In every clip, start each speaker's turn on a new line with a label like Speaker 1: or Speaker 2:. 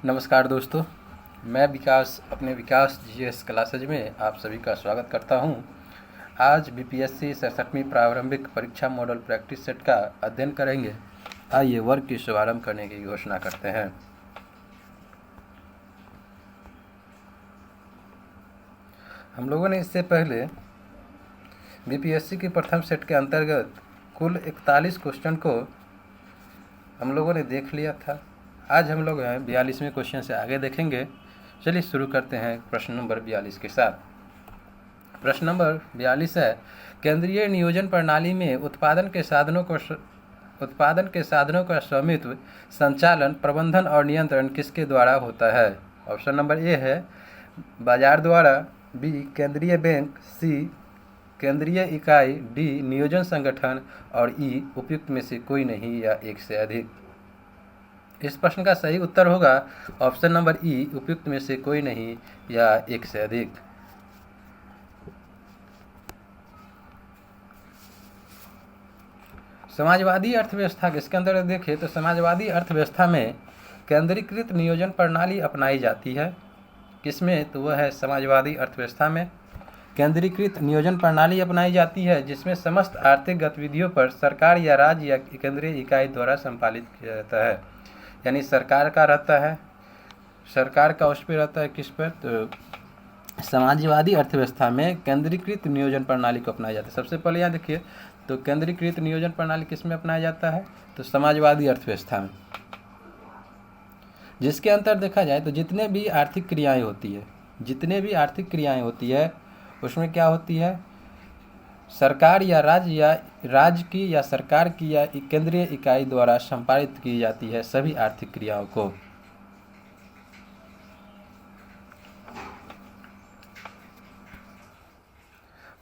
Speaker 1: नमस्कार दोस्तों, मैं विकास अपने विकास जीएस क्लासेज में आप सभी का स्वागत करता हूं। आज बीपीएससी 67वीं प्रारंभिक परीक्षा मॉडल प्रैक्टिस सेट का अध्ययन करेंगे। आइए वर्ग की शुभारंभ करने की घोषणा करते हैं। हम लोगों ने इससे पहले बीपीएससी की प्रथम सेट के अंतर्गत कुल 41 क्वेश्चन को हम लोगों ने देख लिया था। आज हम लोग 42वें क्वेश्चन से आगे देखेंगे। चलिए शुरू करते हैं प्रश्न नंबर 42 के साथ। प्रश्न नंबर 42 है, केंद्रीय नियोजन प्रणाली में उत्पादन के साधनों का स्वामित्व, संचालन, प्रबंधन और नियंत्रण किसके द्वारा होता है? ऑप्शन नंबर ए है बाजार द्वारा, बी केंद्रीय बैंक, सी केंद्रीय इकाई, डी नियोजन संगठन और ई उपयुक्त में से कोई नहीं या एक से अधिक। इस प्रश्न का सही उत्तर होगा ऑप्शन नंबर ई, उपयुक्त में से कोई नहीं या एक से अधिक। समाजवादी अर्थव्यवस्था इसके अंदर देखें तो समाजवादी अर्थव्यवस्था में केंद्रीकृत नियोजन प्रणाली अपनाई जाती है। किसमें? तो वह है समाजवादी अर्थव्यवस्था में केंद्रीकृत नियोजन प्रणाली अपनाई जाती है, जिसमें समस्त आर्थिक गतिविधियों पर सरकार या राज्य या केंद्रीय इकाई द्वारा संपालित किया जाता है। यानी सरकार का रहता है, सरकार का उस पर रहता है किस पर? तो समाजवादी अर्थव्यवस्था में केंद्रीकृत नियोजन प्रणाली को अपनाया जाता है। सबसे पहले यहाँ देखिए तो केंद्रीकृत नियोजन प्रणाली किस में अपनाया जाता है? तो समाजवादी अर्थव्यवस्था में, जिसके अंतर देखा जाए तो जितने भी आर्थिक क्रियाएं होती है उसमें क्या होती है? सरकार या राज्य की या सरकार की या केंद्रीय इकाई द्वारा संपादित की जाती है सभी आर्थिक क्रियाओं को।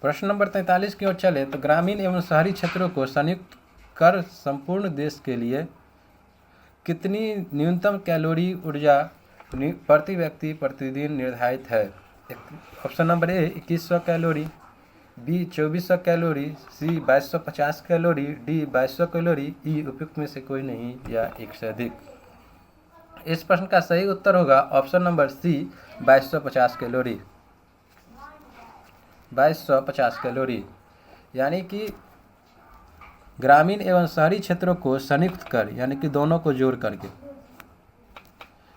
Speaker 1: प्रश्न नंबर 43 की ओर चले तो ग्रामीण एवं शहरी क्षेत्रों को संयुक्त कर संपूर्ण देश के लिए कितनी न्यूनतम कैलोरी ऊर्जा प्रति व्यक्ति प्रतिदिन निर्धारित है? Option number A 2100 calorie, B 2400 calorie, C 2250 calorie, D 2200 calorie, E उपयुक्त में से कोई नहीं या एक से अधिक। इस प्रश्न का सही उत्तर होगा option number C 2250 calorie. 2250 calorie यानी कि ग्रामीण एवं शहरी क्षेत्रों को संयुक्त कर यानी कि दोनों को जोड़ करके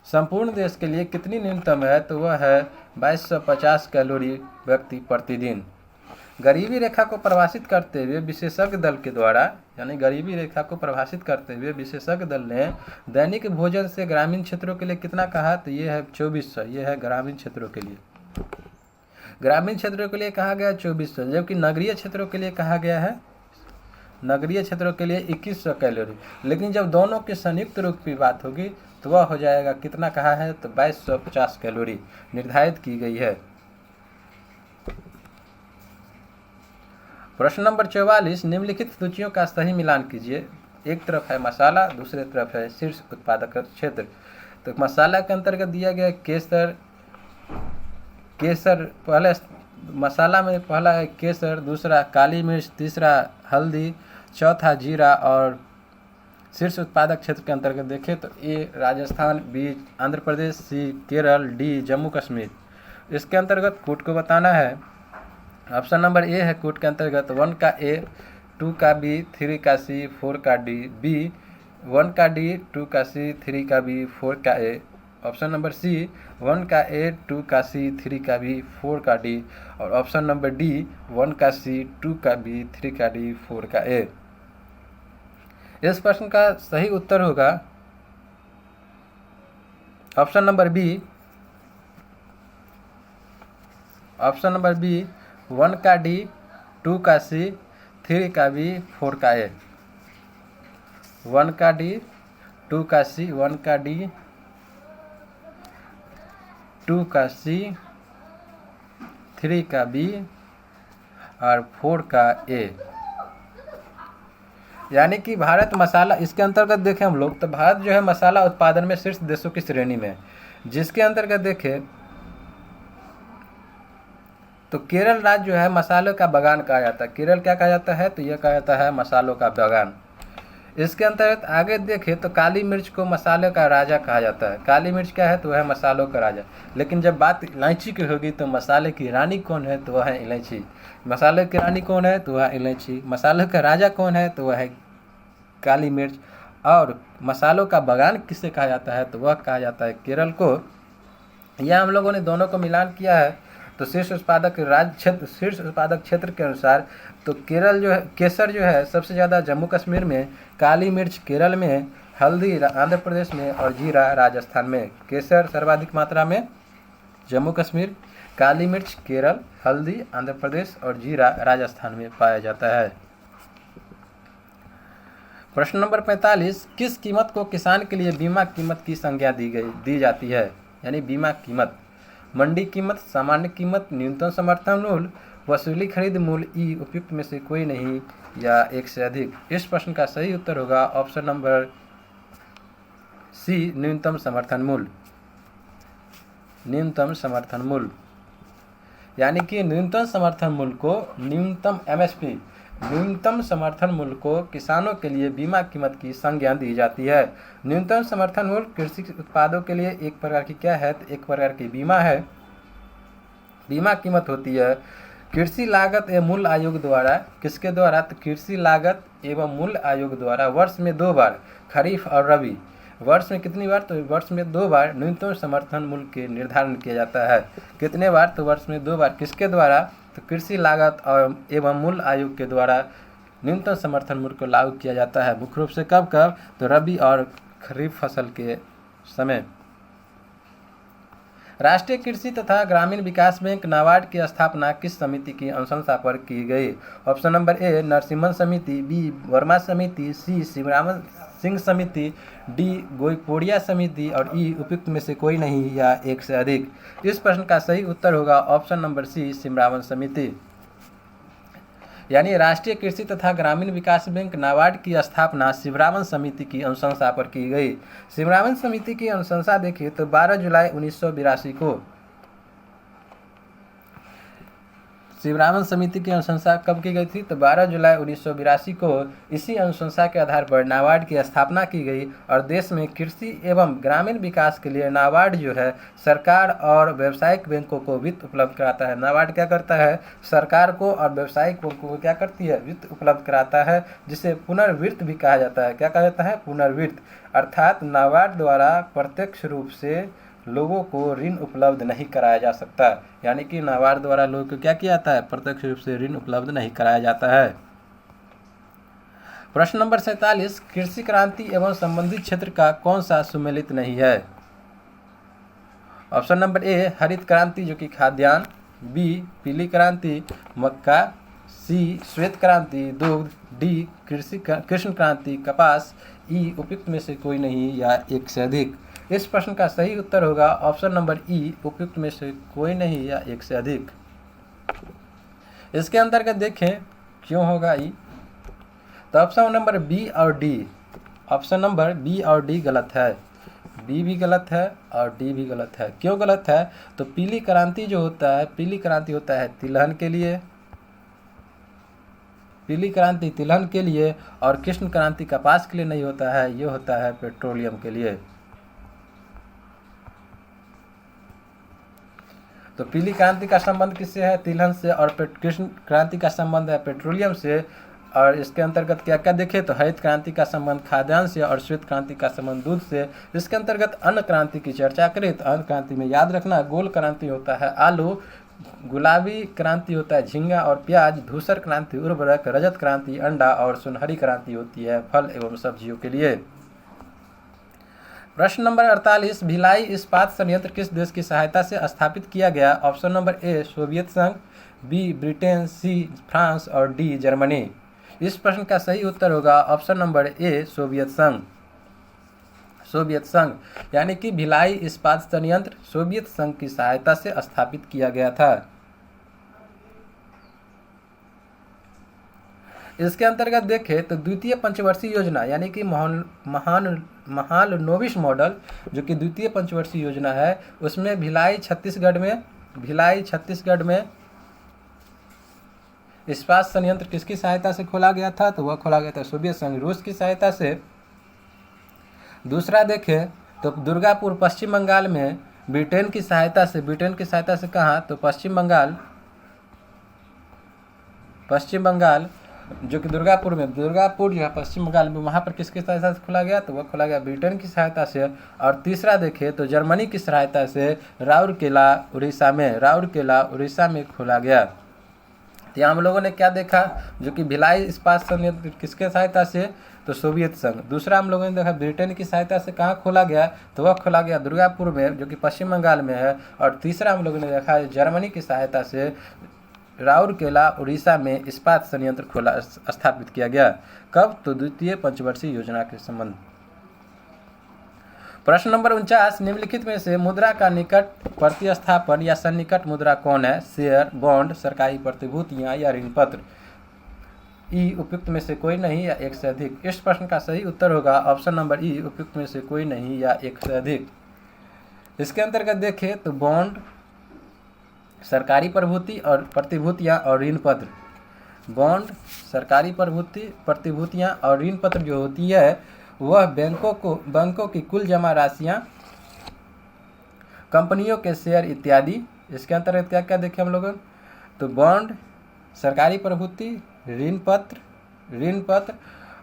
Speaker 1: संपूर्ण देश के लिए कितनी न्यूनतम है? तो वह है 2250 कैलोरी व्यक्ति प्रतिदिन। गरीबी रेखा को परिभाषित करते हुए विशेषज्ञ दल के द्वारा यानी गरीबी रेखा को परिभाषित करते हुए विशेषज्ञ दल ने दैनिक भोजन से ग्रामीण क्षेत्रों के लिए कितना कहा? तो ये है 2400। ये है ग्रामीण क्षेत्रों के लिए। ग्रामीण क्षेत्रों के लिए कहा गया 2400, जबकि नगरीय क्षेत्रों के लिए कहा गया है 2100 कैलोरी। लेकिन जब दोनों के संयुक्त रूप की बात होगी तो वह हो जाएगा कितना कहा है? तो 2250 कैलोरी निर्धारित की गई है। प्रश्न नंबर 44, निम्नलिखित सूचियों का सही मिलान कीजिए। एक तरफ है मसाला, दूसरे तरफ है शीर्ष उत्पादक क्षेत्र। तो मसाला के अंतर्गत दिया गया केसर पहले मसाला में पहला है केसर, दूसरा काली मिर्च, तीसरा हल्दी, चौथा जीरा और शीर्ष उत्पादक क्षेत्र के अंतर्गत देखें तो ए राजस्थान, बी आंध्र प्रदेश, सी केरल, डी जम्मू कश्मीर। इसके अंतर्गत कूट को बताना है। ऑप्शन नंबर ए है कूट के अंतर्गत 1 का ए, 2 का बी, 3 का सी, 4 का डी, बी 1 का डी, 2 का सी, 3 का बी, 4 का ए। ऑप्शन नंबर सी 1 का ए, 2 का सी, 3 का बी, 4 का डी और ऑप्शन नंबर डी 1 का सी, 2 का बी, 3 का डी, 4 का ए। इस प्रश्न का सही उत्तर होगा ऑप्शन नंबर बी 1 का डी, 2 का सी, 3 का बी, 4 का ए। 1 का डी, 2 का सी, 1 का डी, 2 का सी, 3 का बी और 4 का ए। यानी कि भारत मसाला इसके अंतर्गत देखें हम लोग तो भारत जो है मसाला उत्पादन में शीर्ष देशों की श्रेणी में, जिसके अंतर्गत देखें तो केरल राज्य जो है मसालों का बागान कहा जाता है। केरल क्या कहा जाता है? तो यह कहा जाता है मसालों का बागान। इसके अंतर्गत आगे देखें तो काली मिर्च को मसाले का राजा कहा जाता है। काली मिर्च क्या है? तो वह है मसालों का राजा। लेकिन जब बात इलायची की होगी तो मसाले की रानी कौन है? तो वह है इलायची। मसाले की रानी कौन है? तो वह है इलायची। मसालों का राजा कौन है? तो वह है काली मिर्च। और मसालों का बागान किसे कहा जाता है? तो वह कहा जाता है केरल को। यह हम लोगों ने दोनों को मिलान किया है। तो शीर्ष उत्पादक क्षेत्र के अनुसार तो केरल जो है, केसर जो है सबसे ज़्यादा जम्मू कश्मीर में, काली मिर्च केरल में, हल्दी आंध्र प्रदेश में और जीरा राजस्थान में। केसर सर्वाधिक मात्रा में जम्मू कश्मीर, काली मिर्च केरल, हल्दी आंध्र प्रदेश और जीरा राजस्थान में पाया जाता है। प्रश्न नंबर 45, किस कीमत को किसान के लिए बीमा कीमत की संज्ञा दी जाती है? यानी बीमा कीमत। मंडी कीमत, सामान्य कीमत, न्यूनतम समर्थन मूल्य, वसूली खरीद मूल्य, ई उपयुक्त में से कोई नहीं या एक से अधिक। इस प्रश्न का सही उत्तर होगा ऑप्शन नंबर सी, न्यूनतम समर्थन मूल्य। न्यूनतम समर्थन मूल्य यानी कि न्यूनतम समर्थन मूल्य को न्यूनतम एमएसपी, न्यूनतम समर्थन मूल्य को किसानों के लिए बीमा कीमत की संज्ञा दी जाती है। न्यूनतम समर्थन मूल्य कृषि उत्पादों के लिए एक प्रकार की क्या है? तो एक प्रकार की बीमा है। बीमा कीमत होती है कृषि लागत एवं मूल्य आयोग द्वारा। किसके द्वारा? तो कृषि लागत एवं मूल्य आयोग द्वारा वर्ष में 2 बार, खरीफ और रबी। वर्ष में कितनी बार? तो वर्ष में 2 बार न्यूनतम समर्थन मूल्य के निर्धारण किया जाता है। कितने बार? तो वर्ष में 2 बार। किसके द्वारा? तो कृषि लागत और एवं मूल्य आयोग के द्वारा न्यूनतम समर्थन मूल्य को लागू किया जाता है। मुख्य रूप से कब कब? तो रबी और खरीफ फसल के समय। राष्ट्रीय कृषि तथा ग्रामीण विकास बैंक नाबार्ड की स्थापना किस समिति की अनुशंसा पर की गई? ऑप्शन नंबर ए, नरसिम्हन समिति, बी, वर्मा समिति, सी, शिवरामन सिंह समिति, डी, गोइपोड़िया समिति और ई, उपयुक्त में से कोई नहीं या एक से अधिक। इस प्रश्न का सही उत्तर होगा ऑप्शन नंबर सी, शिवरामन समिति। यानी राष्ट्रीय कृषि तथा ग्रामीण विकास बैंक नाबार्ड की स्थापना शिवरामन समिति की अनुशंसा पर की गई। शिवरामन समिति की अनुशंसा देखिए तो 12 जुलाई 1982 को शिवरामन समिति की अनुशंसा कब की गई थी? तो 12 जुलाई 1982 को इसी अनुशंसा के आधार पर नाबार्ड की स्थापना की गई और देश में कृषि एवं ग्रामीण विकास के लिए नाबार्ड जो है सरकार और व्यावसायिक बैंकों को वित्त उपलब्ध कराता है। नाबार्ड क्या करता है? सरकार को और व्यावसायिक बैंकों को क्या करती है? वित्त उपलब्ध कराता है, जिसे पुनर्वित्त भी कहा जाता है। क्या कहा जाता है? पुनर्वित्त। अर्थात नाबार्ड द्वारा प्रत्यक्ष रूप से लोगों को ऋण उपलब्ध नहीं कराया जा सकता। यानी कि नाबार्ड द्वारा लोगों को क्या किया जाता है? प्रत्यक्ष रूप से ऋण उपलब्ध नहीं कराया जाता है। प्रश्न नंबर 47, कृषि क्रांति एवं संबंधित क्षेत्र का कौन सा सुमेलित नहीं है? ऑप्शन नंबर ए, हरित क्रांति जो कि खाद्यान्न, बी, पीली क्रांति मक्का, सी, श्वेत क्रांति दुग्ध, डी, कृष्ण क्रांति कपास, ई, उपयुक्त में से कोई नहीं या एक से अधिक। इस प्रश्न का सही उत्तर होगा ऑप्शन नंबर ई, उपयुक्त में से कोई नहीं या एक से अधिक। इसके अंतर्गत देखें क्यों होगा ई, तो ऑप्शन नंबर बी और डी, ऑप्शन नंबर बी और डी गलत है। बी भी गलत है और डी भी गलत है। क्यों गलत है? तो पीली क्रांति जो होता है, पीली क्रांति होता है तिलहन के लिए, पीली क्रांति तिलहन के लिए, और कृष्ण क्रांति कपास के लिए नहीं होता है, ये होता है पेट्रोलियम के लिए। तो पीली क्रांति का संबंध किससे है? तिलहन से। और कृष्ण क्रांति का संबंध है पेट्रोलियम से। और इसके अंतर्गत क्या क्या देखें तो हरित क्रांति का संबंध खाद्यान्न से और श्वेत क्रांति का संबंध दूध से। इसके अंतर्गत अन्न क्रांति की चर्चा करें तो अन्न क्रांति में याद रखना गोल क्रांति होता है आलू, गुलाबी क्रांति होता है झींगा और प्याज, धूसर क्रांति उर्वरक, रजत क्रांति अंडा और सुनहरी क्रांति होती है फल एवं सब्जियों के लिए। प्रश्न नंबर 48, भिलाई इस्पात संयंत्र किस देश की सहायता से स्थापित किया गया? ऑप्शन नंबर ए, सोवियत संघ, बी, ब्रिटेन, सी, फ्रांस और डी, जर्मनी। इस प्रश्न का सही उत्तर होगा ऑप्शन नंबर ए, सोवियत संघ। सोवियत संघ यानी कि भिलाई इस्पात संयंत्र सोवियत संघ की सहायता से स्थापित किया गया था। इसके अंतर्गत देखें तो द्वितीय पंचवर्षीय योजना यानी कि महालनोबिस मॉडल जो कि द्वितीय पंचवर्षीय योजना है, उसमें भिलाई छत्तीसगढ़ में इस्पात संयंत्र किसकी सहायता से खोला गया था? तो वह खोला गया था सोवियत संघ रूस की सहायता से। दूसरा देखें तो दुर्गापुर पश्चिम बंगाल में ब्रिटेन की सहायता से कहाँ? तो पश्चिम बंगाल जो कि दुर्गापुर जो है पश्चिम बंगाल में, वहाँ पर किसकी सहायता से खोला गया? तो वह खोला गया ब्रिटेन की सहायता से। और तीसरा देखें तो जर्मनी की सहायता से राउरकेला उड़ीसा में खोला गया। तो यहाँ हम लोगों ने क्या देखा? जो कि भिलाई इस्पात संयंत्र किसके सहायता से? तो सोवियत संघ। दूसरा हम लोगों ने देखा ब्रिटेन की सहायता से कहाँ खोला गया? तो वह खोला गया दुर्गापुर में, जो कि पश्चिम बंगाल में है। और तीसरा हम लोगों ने देखा जर्मनी की सहायता से राउरकेला उड़ीसा में इस्पात संयंत्र स्थापित किया गया। कब? तो द्वितीय पंचवर्षीय योजना के संबंध। प्रश्न नंबर 49, निम्नलिखित में से मुद्रा का निकट प्रतिस्थापन या सन्निकट मुद्रा कौन है? शेयर, बॉन्ड, सरकारी प्रतिभूतियां या ऋण पत्र। ई उपयुक्त में से कोई नहीं या एक से अधिक। इस प्रश्न का सही उत्तर होगा ऑप्शन नंबर ई, उपयुक्त में से कोई नहीं या एक से अधिक। इसके अंतर्गत देखें तो बॉन्ड, सरकारी प्रतिभूतियां और ऋण पत्र। बॉन्ड, सरकारी प्रतिभूतियां और ऋण पत्र जो होती है वह बैंकों की कुल जमा राशियां, कंपनियों के शेयर इत्यादि। इसके अंतर्गत क्या क्या देखें हम लोग? तो बॉन्ड, सरकारी प्रतिभूति, ऋण पत्र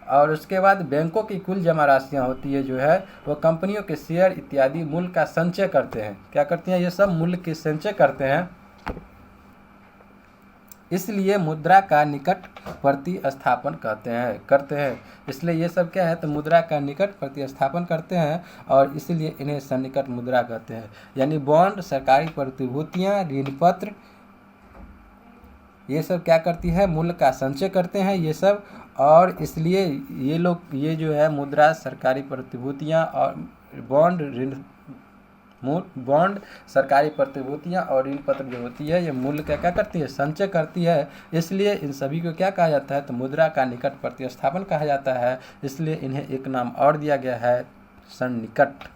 Speaker 1: और उसके बाद बैंकों की कुल जमा राशियाँ होती है जो है वो कंपनियों के शेयर इत्यादि मूल्य का संचय करते हैं। क्या करती हैं? ये सब मूल्य के संचय करते हैं, इसलिए मुद्रा का निकट प्रतिस्थापन करते हैं। इसलिए ये सब क्या है? तो मुद्रा का निकट प्रतिस्थापन करते हैं और इसलिए इन्हें सन्निकट मुद्रा कहते हैं। यानी बॉन्ड, सरकारी प्रतिभूतियाँ, ऋण पत्र, ये सब क्या करती है? मूल्य का संचय करते हैं ये सब। और इसलिए ये जो है मुद्रा, सरकारी प्रतिभूतियाँ और बॉन्ड, सरकारी प्रतिभूतियाँ और ऋण पत्र जो होती है ये मूल्य क्या करती है? संचय करती है। इसलिए इन सभी को क्या कहा जाता है? तो मुद्रा का निकट प्रतिस्थापन कहा जाता है। इसलिए इन्हें एक नाम और दिया गया है, सन्निकट।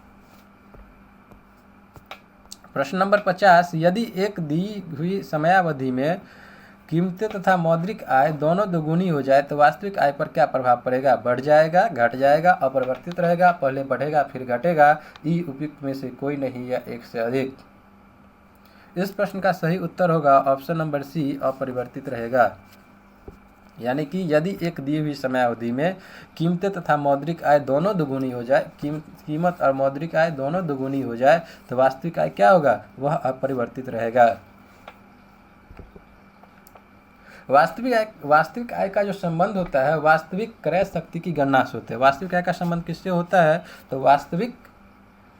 Speaker 1: प्रश्न नंबर 50, यदि एक दी हुई समयावधि में कीमतें तथा मौद्रिक आय दोनों दोगुनी हो जाए तो वास्तविक आय पर क्या प्रभाव पड़ेगा? बढ़ जाएगा, घट जाएगा, अपरिवर्तित रहेगा, पहले बढ़ेगा फिर घटेगा। ई उपयुक्त में से कोई नहीं या एक से अधिक। इस प्रश्न का सही उत्तर होगा ऑप्शन नंबर सी, अपरिवर्तित रहेगा। यानी कि यदि एक दी हुई समयावधि में कीमतें तथा मौद्रिक आय दोनों दोगुनी हो जाए, कीमत और मौद्रिक आय दोनों दोगुनी हो जाए तो वास्तविक आय क्या होगा? वह अपरिवर्तित रहेगा। वास्तविक आय का जो संबंध होता है वास्तविक क्रय शक्ति की गणना से होता है। वास्तविक आय का संबंध किससे होता है? तो वास्तविक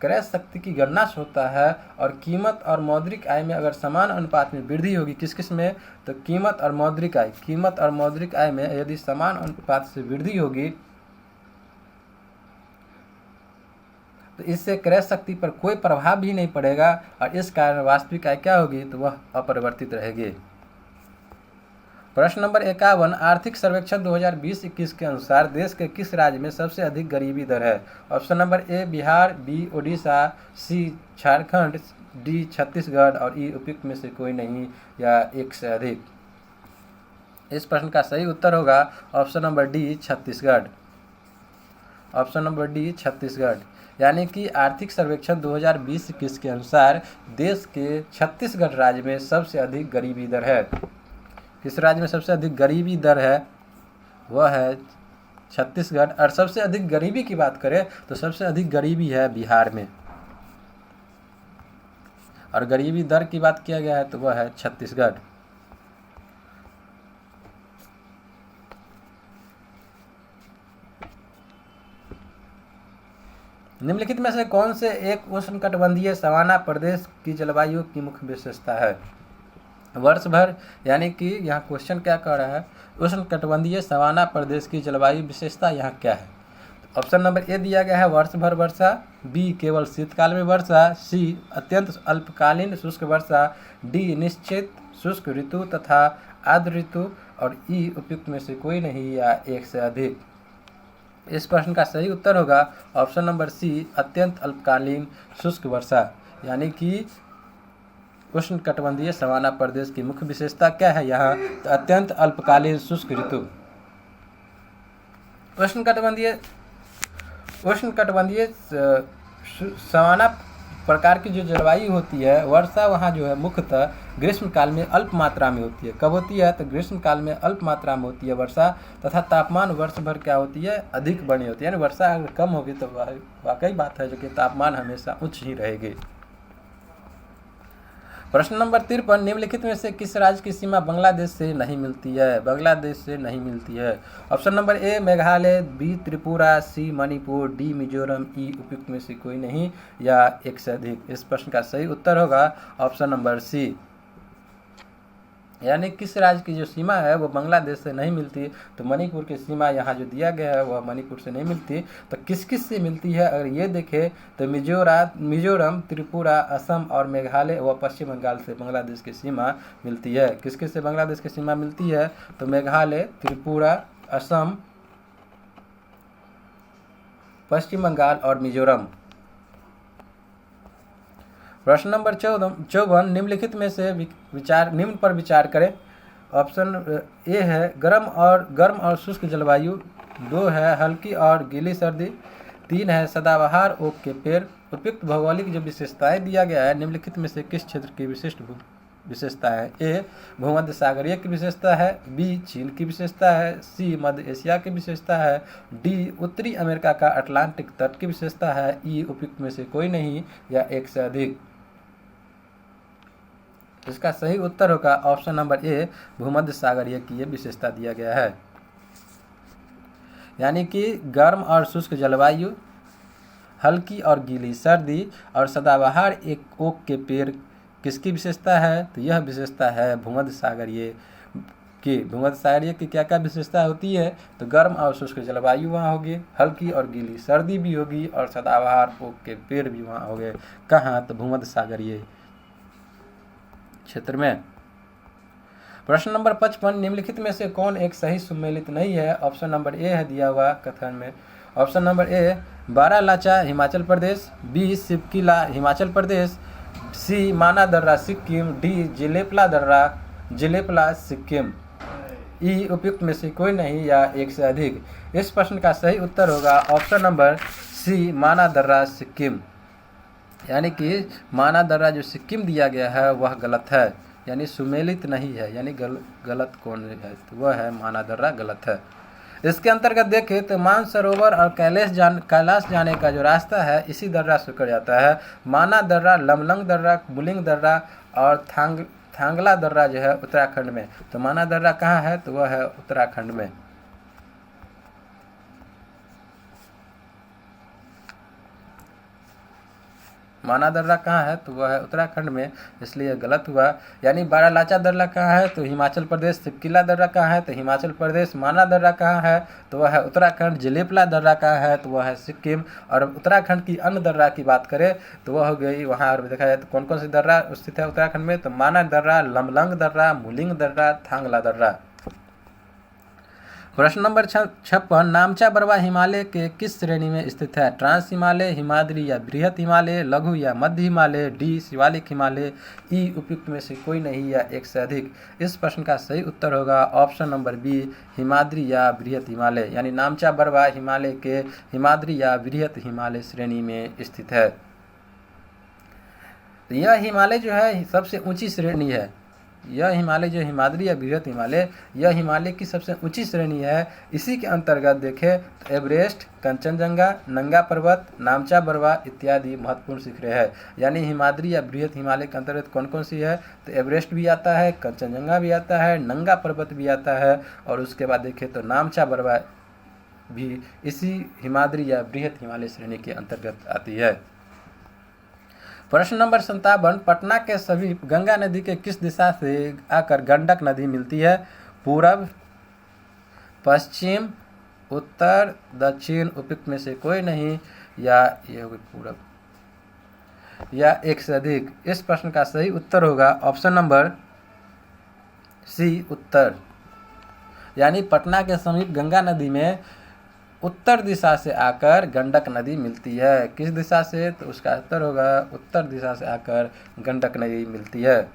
Speaker 1: क्रय शक्ति की गणना से होता है। और कीमत और मौद्रिक आय में अगर समान अनुपात में वृद्धि होगी, किस में? तो कीमत और मौद्रिक आय में यदि समान अनुपात से वृद्धि होगी तो इससे क्रय शक्ति पर कोई प्रभाव भी नहीं पड़ेगा और इस कारण वास्तविक आय क्या होगी? तो वह अपरिवर्तित रहेगी। प्रश्न नंबर 51, आर्थिक सर्वेक्षण 2020-21 के अनुसार देश के किस राज्य में सबसे अधिक गरीबी दर है? Option number A Bihar, B Odisha, C Jharkhand, D Chhattisgarh और ई उपयुक्त में से कोई नहीं या एक से अधिक। इस प्रश्न का सही उत्तर होगा ऑप्शन नंबर डी छत्तीसगढ़। यानी कि आर्थिक सर्वेक्षण 2020-21 के अनुसार देश के छत्तीसगढ़ राज्य में सबसे अधिक गरीबी दर है। किस राज्य में सबसे अधिक गरीबी दर है? वह है छत्तीसगढ़। और सबसे अधिक गरीबी की बात करें तो सबसे अधिक गरीबी है बिहार में। और गरीबी दर की बात किया गया है तो वह है छत्तीसगढ़। निम्नलिखित में से कौन से एक उष्णकटिबंधीय सवाना प्रदेश की जलवायु की मुख्य विशेषता है? वर्ष भर, यानी कि यहाँ क्वेश्चन क्या कह रहा है? उष्णकटिबंधीय सवाना प्रदेश की जलवायु विशेषता यहाँ क्या है? ऑप्शन नंबर ए दिया गया है वर्ष भर वर्षा, बी केवल शीतकाल में वर्षा, सी अत्यंत अल्पकालीन शुष्क वर्षा, डी निश्चित शुष्क ऋतु तथा आर्द्र ऋतु और ई उपयुक्त में से कोई नहीं या एक से अधिक। इस प्रश्न का सही उत्तर होगा ऑप्शन नंबर सी, अत्यंत अल्पकालीन शुष्क वर्षा। यानी कि उष्णकटिबंधीय सवाना प्रदेश की मुख्य विशेषता क्या है यहाँ? तो अत्यंत अल्पकालीन शुष्क ऋतु। उष्णकटिबंधीय सवाना प्रकार की जो जलवायु होती है, वर्षा वहाँ जो है मुख्यतः ग्रीष्म काल में अल्प मात्रा में होती है। कब होती है? तो ग्रीष्म काल में अल्प मात्रा में होती है वर्षा, तथा तापमान वर्ष भर क्या होती है? अधिक बनी होती है। यानी वर्षा अगर कम होगी तो वाकई बात है जो कि तापमान हमेशा उच्च ही रहेगी। प्रश्न नंबर 53, निम्नलिखित में से किस राज्य की सीमा बांग्लादेश से नहीं मिलती है? बांग्लादेश से नहीं मिलती है। Option number A Meghalaya, B Tripura, C Manipur, D Mizoram, E उपयुक्त में से कोई नहीं या एक से अधिक। इस प्रश्न का सही उत्तर होगा ऑप्शन नंबर सी, यानी किस राज्य की जो सीमा है वो बांग्लादेश से नहीं मिलती। तो मणिपुर की सीमा यहाँ जो दिया गया है वह मणिपुर से नहीं मिलती। तो किस किस से मिलती है अगर ये देखें तो मिजोरम, त्रिपुरा, असम और मेघालय व पश्चिम बंगाल से बांग्लादेश की सीमा मिलती है। किस किस से बांग्लादेश की सीमा मिलती है? तो मेघालय, त्रिपुरा, असम, पश्चिम बंगाल और मिजोरम। प्रश्न नंबर 54, निम्नलिखित में से निम्न पर विचार करें। ऑप्शन ए है गर्म और शुष्क जलवायु, 2 है हल्की और गीली सर्दी, 3 है सदाबहार ओक के पेड़। उपयुक्त भौगोलिक जो विशेषताएं दिया गया है निम्नलिखित में से किस क्षेत्र की विशिष्ट विशेषता है? ए भूमध्य सागरीय की विशेषता है, बी चीन की विशेषता है, सी मध्य एशिया की विशेषता है, डी उत्तरी अमेरिका का अटलांटिक तट की विशेषता है, ई उपयुक्त में से कोई नहीं या एक से अधिक। इसका सही उत्तर होगा ऑप्शन नंबर ए भूमध्य सागरीय की ये विशेषता दिया गया है। यानी कि गर्म और शुष्क जलवायु, हल्की और गीली सर्दी और सदाबहार एक ओक के पेड़ किसकी विशेषता है? तो यह विशेषता है भूमध्य सागरीय की। भूमध्य सागरीय की क्या क्या विशेषता होती है? तो गर्म और शुष्क जलवायु वहाँ होगी, हल्की और गीली सर्दी भी होगी और सदाबहार ओक के पेड़ भी वहाँ होंगे। कहाँ? तो भूमध्य सागरीय क्षेत्र में। प्रश्न नंबर 55, निम्नलिखित में से कौन एक सही सुमेलित नहीं है? ऑप्शन नंबर ए है दिया हुआ कथन में। Option number A Baralacha Himachal Pradesh, B Shipkila Himachal Pradesh, C Mana दर्रा सिक्किम, डी जिलेपला सिक्किम। ई उपयुक्त में से कोई नहीं या एक से अधिक। इस प्रश्न का सही उत्तर होगा ऑप्शन नंबर सी माना दर्रा सिक्किम। यानी कि माना दर्रा जो सिक्किम दिया गया है वह गलत है, यानी सुमेलित नहीं है। यानी गलत कौन है? तो वह है माना दर्रा गलत है। इसके अंतर्गत देखें तो मानसरोवर और कैलाश जाने का जो रास्ता है इसी दर्रा से कर जाता है। माना दर्रा, लमलंग दर्रा, बुलिंग दर्रा और थांगला दर्रा जो है उत्तराखंड में। तो माना दर्रा कहाँ है? तो वह है उत्तराखंड में। माना दर्रा कहाँ है? तो वह है उत्तराखंड में, इसलिए गलत हुआ। यानी बारालाचा दर्रा कहाँ है? तो हिमाचल प्रदेश। सिपकिला दर्रा कहाँ है? तो हिमाचल प्रदेश। माना दर्रा कहाँ है? तो वह है उत्तराखंड। जिलेपला दर्रा कहाँ है? तो वह है सिक्किम। और उत्तराखंड की अन्य दर्रा की बात करें तो वह हो गई, वहाँ और देखा जाए तो कौन कौन सी दर्रा स्थित है उत्तराखंड में? तो माना दर्रा, लमलंग दर्रा, मुलिंग दर्रा, थांगला दर्रा। प्रश्न नंबर 56, नामचा बरवा हिमालय के किस श्रेणी में स्थित है? ट्रांस हिमालय, हिमाद्री या बृहत हिमालय, लघु या मध्य हिमालय, डी शिवालिक हिमालय, ई उपयुक्त में से कोई नहीं या एक से अधिक। इस प्रश्न का सही उत्तर होगा ऑप्शन नंबर बी हिमाद्री या बृहत हिमालय। यानी नामचा बरवा हिमालय के हिमाद्री या बृहत हिमालय श्रेणी में स्थित है। तो यह हिमालय जो है सबसे ऊंची श्रेणी है। यह हिमालय जो हिमाद्री या बृहत हिमालय, यह हिमालय की सबसे ऊंची श्रेणी है। इसी के अंतर्गत देखें तो एवरेस्ट, कंचनजंगा, नंगा पर्वत, नामचा बरवा इत्यादि महत्वपूर्ण शिखरें हैं। यानी हिमाद्री या बृहत हिमालय के अंतर्गत कौन कौन सी है? तो एवरेस्ट भी आता है, कंचनजंगा भी आता है, नंगा पर्वत भी आता है और उसके बाद देखें तो नामचा बरवा भी इसी हिमाद्री या बृहत हिमालय श्रेणी के अंतर्गत आती है। प्रश्न नंबर 57, पटना के समीप गंगा नदी के किस दिशा से आकर गंडक नदी मिलती है? पूरब, पश्चिम, उत्तर, दक्षिण। उपयुक्त में से कोई नहीं या ये होगी पूरब या एक से अधिक। इस प्रश्न का सही उत्तर होगा ऑप्शन नंबर सी उत्तर। यानी पटना के समीप गंगा नदी में उत्तर दिशा से आकर गंडक नदी मिलती है। किस दिशा से? तो उसका उत्तर होगा उत्तर दिशा से आकर गंडक नदी मिलती है।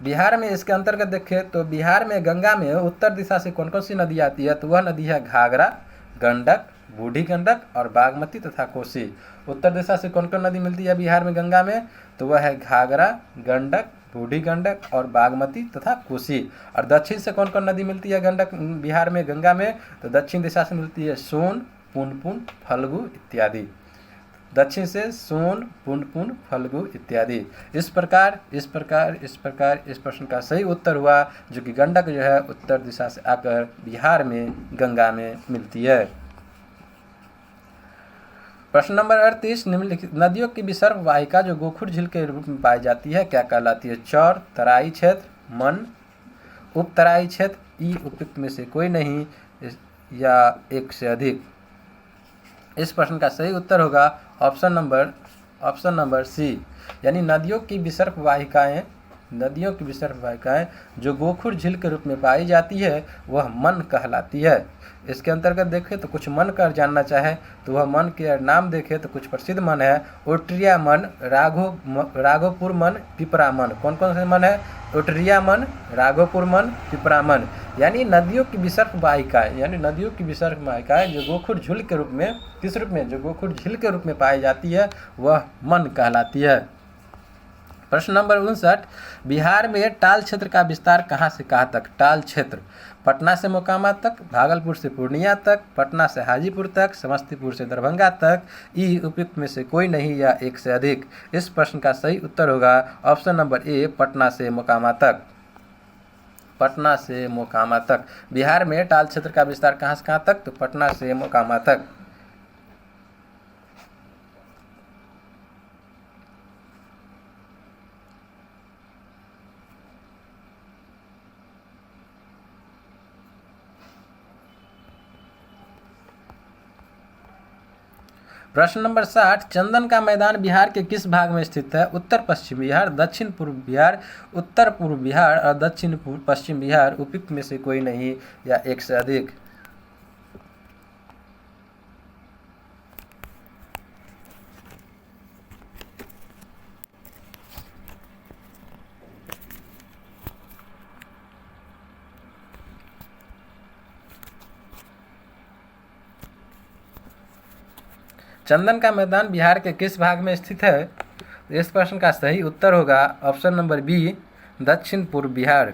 Speaker 1: बिहार में इसके अंतर्गत देखें तो बिहार में गंगा में उत्तर दिशा से कौन कौन सी नदी आती है? तो वह नदी है घाघरा, गंडक, बूढ़ी गंडक और बागमती तथा कोसी। उत्तर दिशा से कौन कौन नदी मिलती है बिहार में गंगा में? तो वह है घाघरा, गंडक, बूढ़ी गंडक और बागमती तथा कोसी। और दक्षिण से कौन कौन नदी मिलती है गंडक बिहार में गंगा में? तो दक्षिण दिशा से मिलती है सोन, पुनपुन, फल्गु इत्यादि। दक्षिण से सोन, पुनपुन, फल्गु इत्यादि। इस प्रकार इस प्रश्न का सही उत्तर हुआ जो कि गंडक जो है उत्तर दिशा से आकर बिहार में गंगा में मिलती है। प्रश्न नंबर 38, निम्नलिखित नदियों की विसर्ग वाहिका जो गोखुर झील के रूप में पाई जाती है क्या कहलाती है? चौर, तराई क्षेत्र, मन, उप तराई क्षेत्र, ई उपयुक्त में से कोई नहीं या एक से अधिक। इस प्रश्न का सही उत्तर होगा ऑप्शन नंबर सी, यानी नदियों की विसर्ग वाहिकाएं जो गोखुर झील के रूप में पाई जाती है वह मन कहलाती है। इसके अंतर्गत देखें तो कुछ मन का जानना चाहे तो वह मन के नाम देखें तो कुछ प्रसिद्ध मन है ओटरिया मन, राघोपुर मन, पिपरा मन। कौन कौन से मन है? ओटरिया मन, राघोपुर मन, पिपरा मन। यानी नदियों की विसर्ग वाहिकाएं जो गोखुर झील के रूप में किस रूप में? जो गोखुर झील के रूप में पाई जाती है वह मन कहलाती है। प्रश्न नंबर 59, बिहार में टाल क्षेत्र का विस्तार कहाँ से कहाँ तक? टाल क्षेत्र पटना से मोकामा तक, भागलपुर से पूर्णिया तक, पटना से हाजीपुर तक, समस्तीपुर से दरभंगा तक, ई उपयुक्त में से कोई नहीं या एक से अधिक। इस प्रश्न का सही उत्तर होगा ऑप्शन नंबर ए, पटना से मोकामा तक। पटना से मोकामा तक। बिहार में टाल क्षेत्र का विस्तार कहाँ से कहाँ तक? तो पटना से मोकामा तक। प्रश्न नंबर 60, चंदन का मैदान बिहार के किस भाग में स्थित है? उत्तर पश्चिम बिहार, दक्षिण पूर्व बिहार, उत्तर पूर्व बिहार और दक्षिण पश्चिम बिहार। उपयुक्त में से कोई नहीं या एक से अधिक। चंदन का मैदान बिहार के किस भाग में स्थित है? इस प्रश्न का सही उत्तर होगा ऑप्शन नंबर बी, दक्षिण पूर्व बिहार।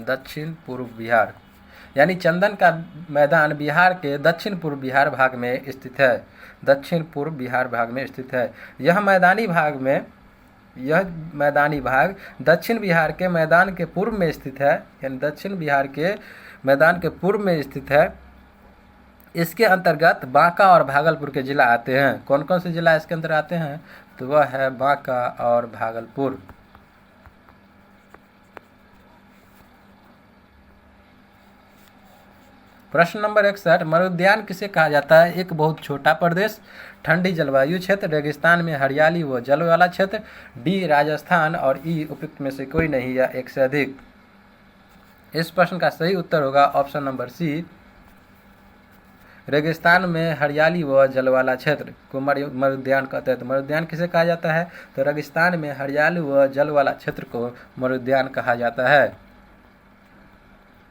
Speaker 1: दक्षिण पूर्व बिहार, यानी चंदन का मैदान बिहार के दक्षिण पूर्व बिहार भाग में स्थित है। दक्षिण पूर्व बिहार भाग में स्थित है। यह मैदानी भाग दक्षिण बिहार के मैदान के पूर्व में स्थित है, यानी दक्षिण बिहार के मैदान के पूर्व में स्थित है। इसके अंतर्गत बांका और भागलपुर के जिला आते हैं। कौन कौन से जिला इसके अंदर आते हैं? तो वह है बांका और भागलपुर। प्रश्न नंबर 61, मरुद्यान किसे कहा जाता है? एक बहुत छोटा प्रदेश, ठंडी जलवायु क्षेत्र, रेगिस्तान में हरियाली व जल वाला क्षेत्र, डी राजस्थान और ई उपयुक्त में से कोई नहीं या एक से अधिक। इस प्रश्न का सही उत्तर होगा ऑप्शन नंबर सी, रेगिस्तान में हरियाली व जल वाला क्षेत्र को मरुद्यान कहते हैं। तो मरुद्यान किसे कहा जाता है? तो रेगिस्तान में हरियाली व जल वाला क्षेत्र को मरुद्यान कहा जाता है।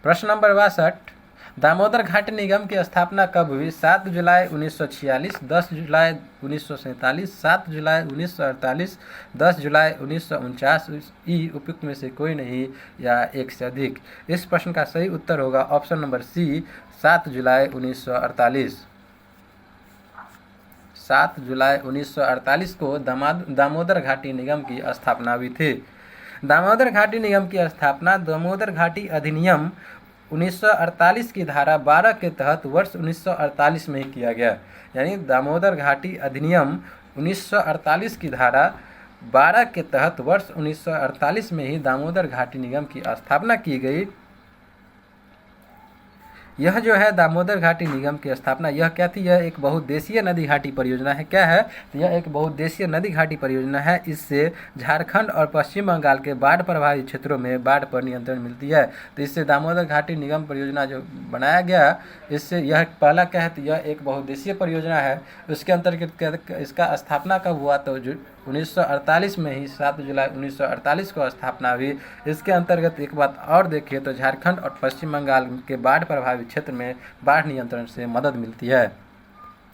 Speaker 1: प्रश्न नंबर 62, दामोदर घाटी निगम की स्थापना कब हुई? 7 जुलाई 1946, 10 जुलाई 1947, 7 जुलाई 1948, 10 जुलाई 1949। ई उपयुक्त में से कोई नहीं या एक से अधिक। इस प्रश्न का सही उत्तर होगा ऑप्शन नंबर सी, 7 जुलाई 1948। 7 जुलाई 1948 को दामोदर घाटी निगम की स्थापना हुई थी। दामोदर घाटी निगम की स्थापना दामोदर घाटी अधिनियम 1948 की धारा 12 के तहत वर्ष 1948 में ही किया गया। यानी दामोदर घाटी अधिनियम 1948 की धारा 12 के तहत वर्ष 1948 में ही दामोदर घाटी निगम की स्थापना की गई। यह जो है दामोदर घाटी निगम की स्थापना यह क्या थी, यह एक बहुउद्देशीय नदी घाटी परियोजना है। क्या है, तो यह एक बहुउद्देशीय नदी घाटी परियोजना है। इससे झारखंड और पश्चिम बंगाल के बाढ़ प्रभावित क्षेत्रों में बाढ़ पर नियंत्रण मिलती है। तो इससे दामोदर घाटी निगम परियोजना जो बनाया गया, इससे यह पहला क्या है, तो यह एक बहुउद्देशीय परियोजना है। उसके अंतर्गत इसका स्थापना कब हुआ, तो 1948 में ही 7 जुलाई 1948 को स्थापना हुई। इसके अंतर्गत एक बात और देखिए तो झारखंड और पश्चिम बंगाल के बाढ़ प्रभावित क्षेत्र में बाढ़ नियंत्रण से मदद मिलती है।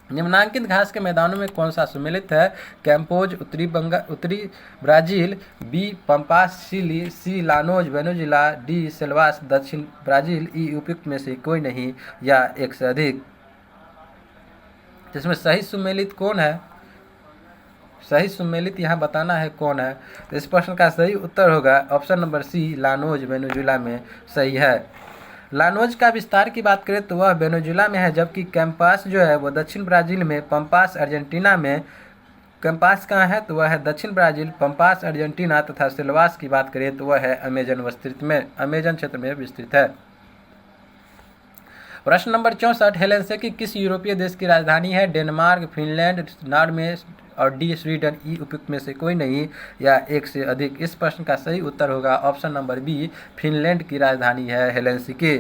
Speaker 1: निम्नांकित घास के मैदानों में कौन सा सम्मिलित है, कैम्पोज उत्तरी ब्राजील, बी पंपास चिली, सी लानोज वेनेजुएला, डी सेल्वास दक्षिण ब्राजील, ई उपयुक्त में से कोई नहीं या एक से अधिक। जिसमें सही सम्मिलित कौन है, सही सम्मिलित यहाँ बताना है कौन है। तो इस प्रश्न का सही उत्तर होगा option number C, Llanos Venezuela में सही है। लानोज का विस्तार की बात करें तो वह वेनेजुएला में है, जबकि कैम्पास जो है वह दक्षिण ब्राजील में, पंपास अर्जेंटीना में। कैम्पास कहाँ है, तो वह है दक्षिण ब्राजील, पंपास अर्जेंटीना। तथा सेल्वास की बात करें तो वह है अमेजन क्षेत्र में विस्तृत है। प्रश्न नंबर 64, हेलेंसिकी किस यूरोपीय देश की राजधानी है, डेनमार्क, फिनलैंड, नॉर्वे और डी स्वीडन, ई उपयुक्त में से कोई नहीं या एक से अधिक। इस प्रश्न का सही उत्तर होगा ऑप्शन नंबर बी, फिनलैंड की राजधानी है हेलेंसिकी।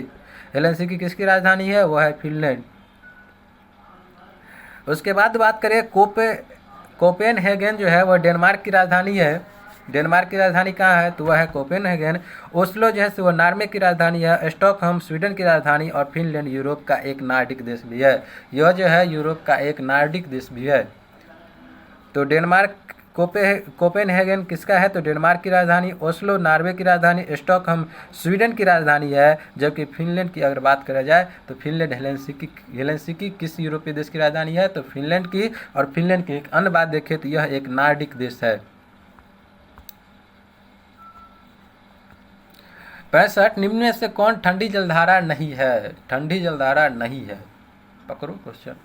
Speaker 1: हेलेंसिकी किसकी राजधानी है, वह है फिनलैंड। उसके बाद बात करें कोपेनहेगन जो है वह डेनमार्क की राजधानी है। डेनमार्क की राजधानी कहाँ है, तो वह है कोपेनहेगन। ओस्लो जो है वह नॉर्वे की राजधानी है। स्टॉकहोम स्वीडन की राजधानी। और फिनलैंड यूरोप का एक नार्डिक देश भी है। यह जो है यूरोप का एक नार्डिक देश भी है। तो डेनमार्क कोपेनहेगन किसका है, तो डेनमार्क की राजधानी। ओस्लो नॉर्वे की राजधानी। स्टॉकहोम स्वीडन की राजधानी है। जबकि फिनलैंड की अगर बात करा जाए तो फिनलैंड हेलेंसिकी किस यूरोपीय देश की राजधानी है, तो फिनलैंड की। और फिनलैंड की एक अन्य बात देखें तो यह एक नार्डिक देश है। 65, निम्न में से कौन ठंडी जलधारा नहीं है, ठंडी जलधारा नहीं है, पकड़ो question.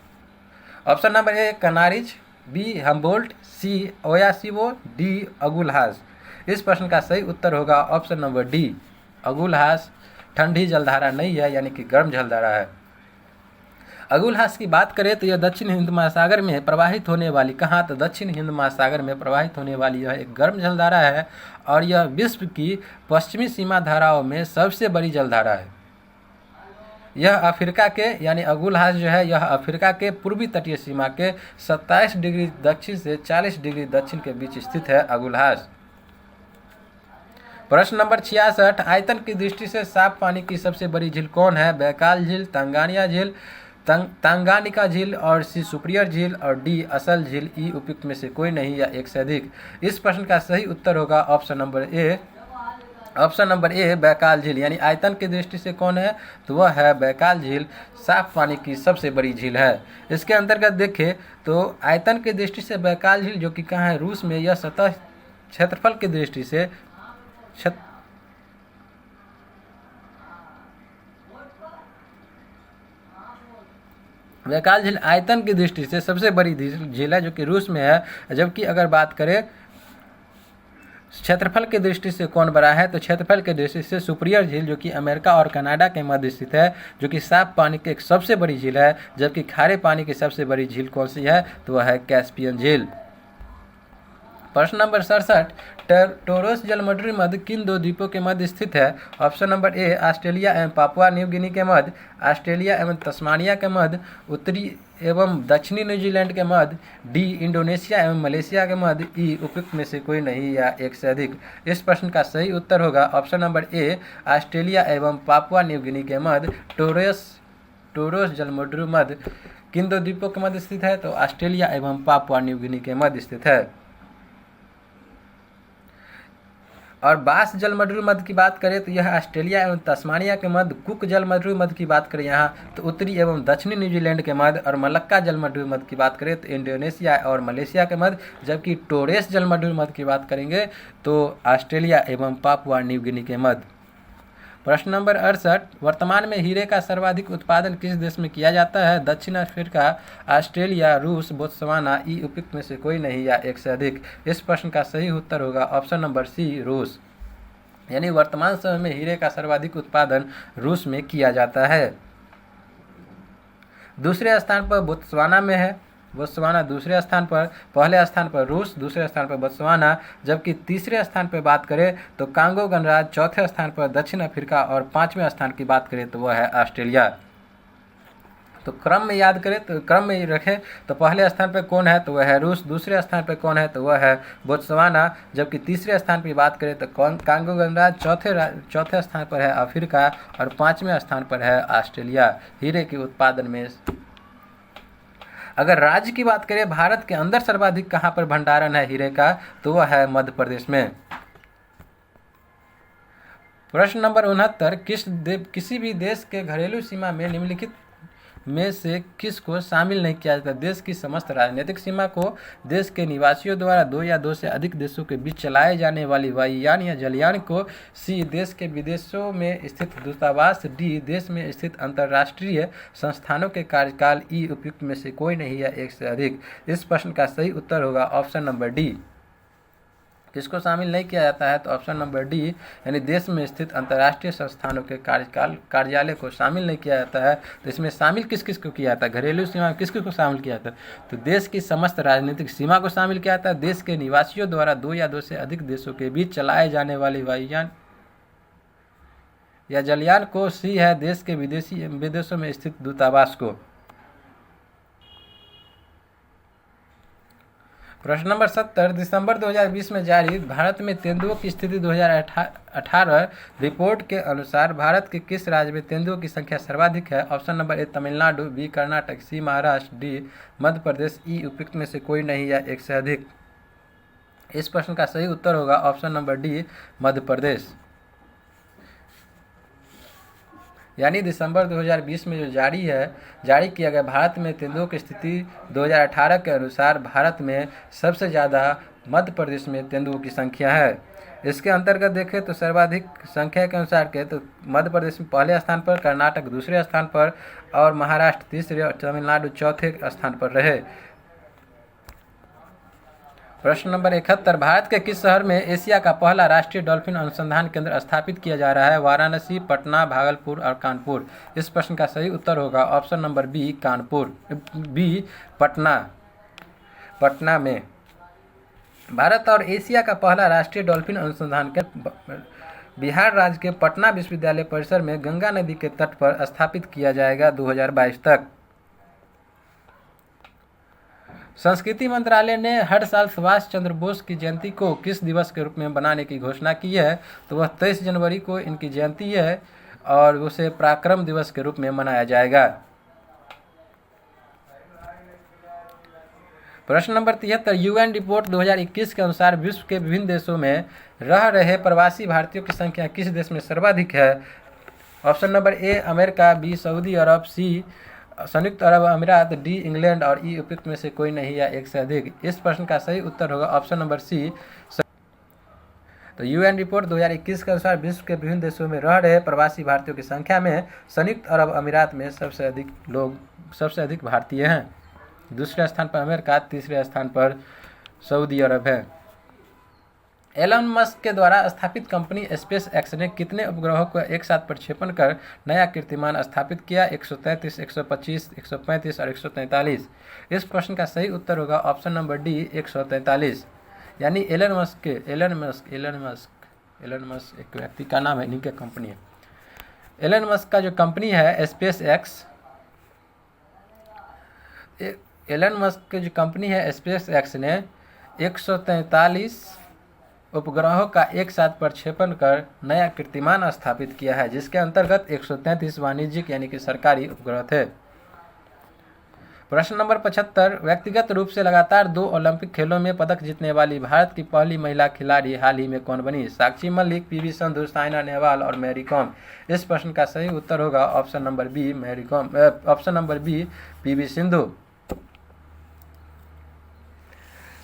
Speaker 1: Option number A Canaries, B Humboldt, C Oyashio, D Agulhas. इस प्रश्न का सही उत्तर होगा ऑप्शन नंबर डी, अगुलहास ठंडी जलधारा नहीं है, यानी कि गर्म जलधारा है। अगुलहास की बात करें तो यह दक्षिण हिंद महासागर में प्रवाहित होने वाली, कहाँ, तो दक्षिण हिंद महासागर में प्रवाहित होने वाली यह एक गर्म जलधारा है। और यह विश्व की पश्चिमी सीमा धाराओं में सबसे बड़ी जलधारा है। यह अफ्रीका के, यानी अगुलहास जो है यह अफ्रीका के पूर्वी तटीय सीमा के 27 डिग्री दक्षिण से 40 डिग्री दक्षिण के बीच स्थित है अगुलहास। प्रश्न नंबर 66, आयतन की दृष्टि से साफ पानी की सबसे बड़ी झील कौन है, बैकाल झील, तांगानिका झील और सी सुपीरियर झील और डी असल झील, ई उपयुक्त में से कोई नहीं या एक से अधिक। इस प्रश्न का सही उत्तर होगा ऑप्शन नंबर ए बैकाल झील, यानी आयतन की दृष्टि से कौन है, तो वह है बैकाल झील, साफ पानी की सबसे बड़ी झील है। इसके अंतर्गत देखें तो आयतन की दृष्टि से बैकाल झील जो कि कहाँ है, रूस में, यह सतह क्षेत्रफल की दृष्टि से बैकाल झील आयतन की दृष्टि से सबसे बड़ी झील है जो कि रूस में है। जबकि अगर बात करें क्षेत्रफल की दृष्टि से कौन बड़ा है, तो क्षेत्रफल की दृष्टि से सुपीरियर झील जो कि अमेरिका और कनाडा के मध्य स्थित है, जो कि साफ पानी की एक सबसे बड़ी झील है। जबकि खारे पानी की सबसे बड़ी झील कौन सी है, तो वह है कैस्पियन झील। प्रश्न नंबर 67, टोरस जलमंडली मध्य किन दो द्वीपों के मध्य स्थित है। ऑप्शन नंबर ए ऑस्ट्रेलिया एवं पापुआ न्यू गिनी के मध्य, ऑस्ट्रेलिया एवं तस्मानिया के मध्य, उत्तरी एवं दक्षिणी न्यूजीलैंड के मध्य, डी इंडोनेशिया एवं मलेशिया के मध्य, ई उपयुक्त में से कोई नहीं या एक से अधिक। इस प्रश्न का सही उत्तर होगा ऑप्शन नंबर ए ऑस्ट्रेलिया एवं पापुआ न्यू गिनी के मध्य टोरस जलमंडली मध्य किन दो द्वीपों के मध्य स्थित है, तो ऑस्ट्रेलिया एवं पापुआ न्यू गिनी के मध्य स्थित है। और बास जलमंडली मध्य की बात करें तो यह ऑस्ट्रेलिया एवं तस्मानिया के मध्य, कुक जलमंडली मध्य की बात करें यहाँ तो उत्तरी एवं दक्षिणी न्यूजीलैंड के मध्य, और मलक्का जलमंडली मध्य की बात करें तो इंडोनेशिया और मलेशिया के मध्य। जबकि टोरेस जलमंडली मध्य की बात करेंगे तो ऑस्ट्रेलिया एवं पापुआ न्यू गिनी के मध्य। प्रश्न नंबर 68, वर्तमान में हीरे का सर्वाधिक उत्पादन किस देश में किया जाता है, दक्षिण अफ्रीका, ऑस्ट्रेलिया, रूस, बोत्सवाना, ई उपयुक्त में से कोई नहीं या एक से अधिक। इस प्रश्न का सही उत्तर होगा ऑप्शन नंबर सी रूस, यानी वर्तमान समय में हीरे का सर्वाधिक उत्पादन रूस में किया जाता है। दूसरे स्थान पर बोत्सवाना में है, बोत्सवाना दूसरे स्थान पर, पहले स्थान पर रूस, दूसरे स्थान पर बोत्सवाना, जबकि तीसरे स्थान पर बात करें तो कांगो गणराज्य, चौथे स्थान पर दक्षिण अफ्रीका और पांचवें स्थान की बात करें तो वह है ऑस्ट्रेलिया। तो क्रम में याद करें तो क्रम में रखें तो पहले स्थान पर कौन है तो वह है रूस, दूसरे स्थान पर कौन है तो वह है बोत्सवाना, जबकि तीसरे स्थान पर बात करें तो कांगो गणराज्य, चौथे स्थान पर है अफ्रीका और पांचवें स्थान पर है ऑस्ट्रेलिया हीरे के उत्पादन में। अगर राज्य की बात करें भारत के अंदर सर्वाधिक कहाँ पर भंडारण है हीरे का तो वह है मध्य प्रदेश में। प्रश्न नंबर 69, किसी भी देश के घरेलू सीमा में निम्नलिखित में से किस को शामिल नहीं किया जाता? देश की समस्त राजनीतिक सीमा को, देश के निवासियों द्वारा दो या दो से अधिक देशों के बीच चलाए जाने वाली वायुयान या जलयान को, सी देश के विदेशों में स्थित दूतावास, डी देश में स्थित अंतर्राष्ट्रीय संस्थानों के कार्यकाल, ई उपयुक्त में से कोई नहीं या एक से अधिक। इस प्रश्न का सही उत्तर होगा ऑप्शन नंबर डी। किसको शामिल नहीं किया जाता है तो ऑप्शन नंबर डी यानी देश में स्थित अंतर्राष्ट्रीय संस्थानों के कार्यालय को शामिल नहीं किया जाता है। तो इसमें शामिल किस किस को किया जाता है? घरेलू सीमा में किस किस को शामिल किया जाता है तो देश की समस्त राजनीतिक सीमा को शामिल किया जाता है, देश के निवासियों द्वारा दो या दो से अधिक देशों के बीच चलाए जाने वाली वायुयान या जलयान को, सी है देश के विदेशों में स्थित दूतावास को। प्रश्न नंबर 70, दिसंबर 2020 में जारी भारत में तेंदुओं की स्थिति 2018 रिपोर्ट के अनुसार भारत के किस राज्य में तेंदुओं की संख्या सर्वाधिक है? Option number A Tamil Nadu, B Karnataka, C Maharashtra, D Madhya Pradesh, E उपयुक्त में से कोई नहीं या एक से अधिक। इस प्रश्न का सही उत्तर होगा ऑप्शन नंबर डी मध्य प्रदेश। यानी दिसंबर 2020 में जो जारी किया गया भारत में तेंदुओं की स्थिति 2018 के अनुसार भारत में सबसे ज़्यादा मध्य प्रदेश में तेंदुओं की संख्या है। इसके अंतर्गत देखें तो सर्वाधिक संख्या के अनुसार के तो मध्य प्रदेश में पहले स्थान पर, कर्नाटक दूसरे स्थान पर और महाराष्ट्र तीसरे और तमिलनाडु चौथे स्थान पर रहे। प्रश्न नंबर 71, भारत के किस शहर में एशिया का पहला राष्ट्रीय डॉल्फिन अनुसंधान केंद्र स्थापित किया जा रहा है? वाराणसी, पटना, भागलपुर और कानपुर। इस प्रश्न का सही उत्तर होगा ऑप्शन नंबर बी पटना में। भारत और एशिया का पहला राष्ट्रीय डॉल्फिन अनुसंधान केंद्र बिहार राज्य के पटना विश्वविद्यालय परिसर में गंगा नदी के तट पर स्थापित किया जाएगा 2022 तक। संस्कृति मंत्रालय ने हर साल सुभाष चंद्र बोस की जयंती को किस दिवस के रूप में मनाने की घोषणा की है? तो वह 23 जनवरी को इनकी जयंती है और उसे पराक्रम दिवस के रूप में मनाया जाएगा। प्रश्न नंबर 73, यूएन रिपोर्ट 2021 के अनुसार विश्व के विभिन्न देशों में रह रहे प्रवासी भारतीयों की संख्या किस देश में सर्वाधिक है? Option number A America, B सऊदी अरब, सी संयुक्त अरब अमीरात, डी इंग्लैंड और ई उपयुक्त में से कोई नहीं या एक से अधिक। इस प्रश्न का सही उत्तर होगा ऑप्शन नंबर सी। तो यूएन रिपोर्ट 2021 के अनुसार विश्व के विभिन्न देशों में रह रहे प्रवासी भारतीयों की संख्या में संयुक्त अरब अमीरात में सबसे अधिक भारतीय हैं। दूसरे स्थान पर अमेरिका, तीसरे स्थान पर सऊदी अरब है। एलन मस्क के द्वारा स्थापित कंपनी स्पेस एक्स ने कितने उपग्रहों को एक साथ प्रक्षेपण कर नया कीर्तिमान स्थापित किया? 133, 125, 135 और 143। इस प्रश्न का सही उत्तर होगा ऑप्शन नंबर डी 143। यानी एलन मस्क एक व्यक्ति का नाम है, इनकी कंपनी है। एलन मस्क का जो कंपनी है स्पेस एक्स, एलन मस्क की जो कंपनी है स्पेस एक्स ने 143 उपग्रहों का एक साथ प्रक्षेपण कर नया कीर्तिमान स्थापित किया है, जिसके अंतर्गत 133 वाणिज्यिक यानी कि सरकारी उपग्रह थे। प्रश्न नंबर 75, व्यक्तिगत रूप से लगातार 2 ओलंपिक खेलों में पदक जीतने वाली भारत की पहली महिला खिलाड़ी हाल ही में कौन बनी? साक्षी मलिक, पीवी संधू, साइना नेहवाल और मैरी कॉम। इस प्रश्न का सही उत्तर होगा option number B PV Sindhu.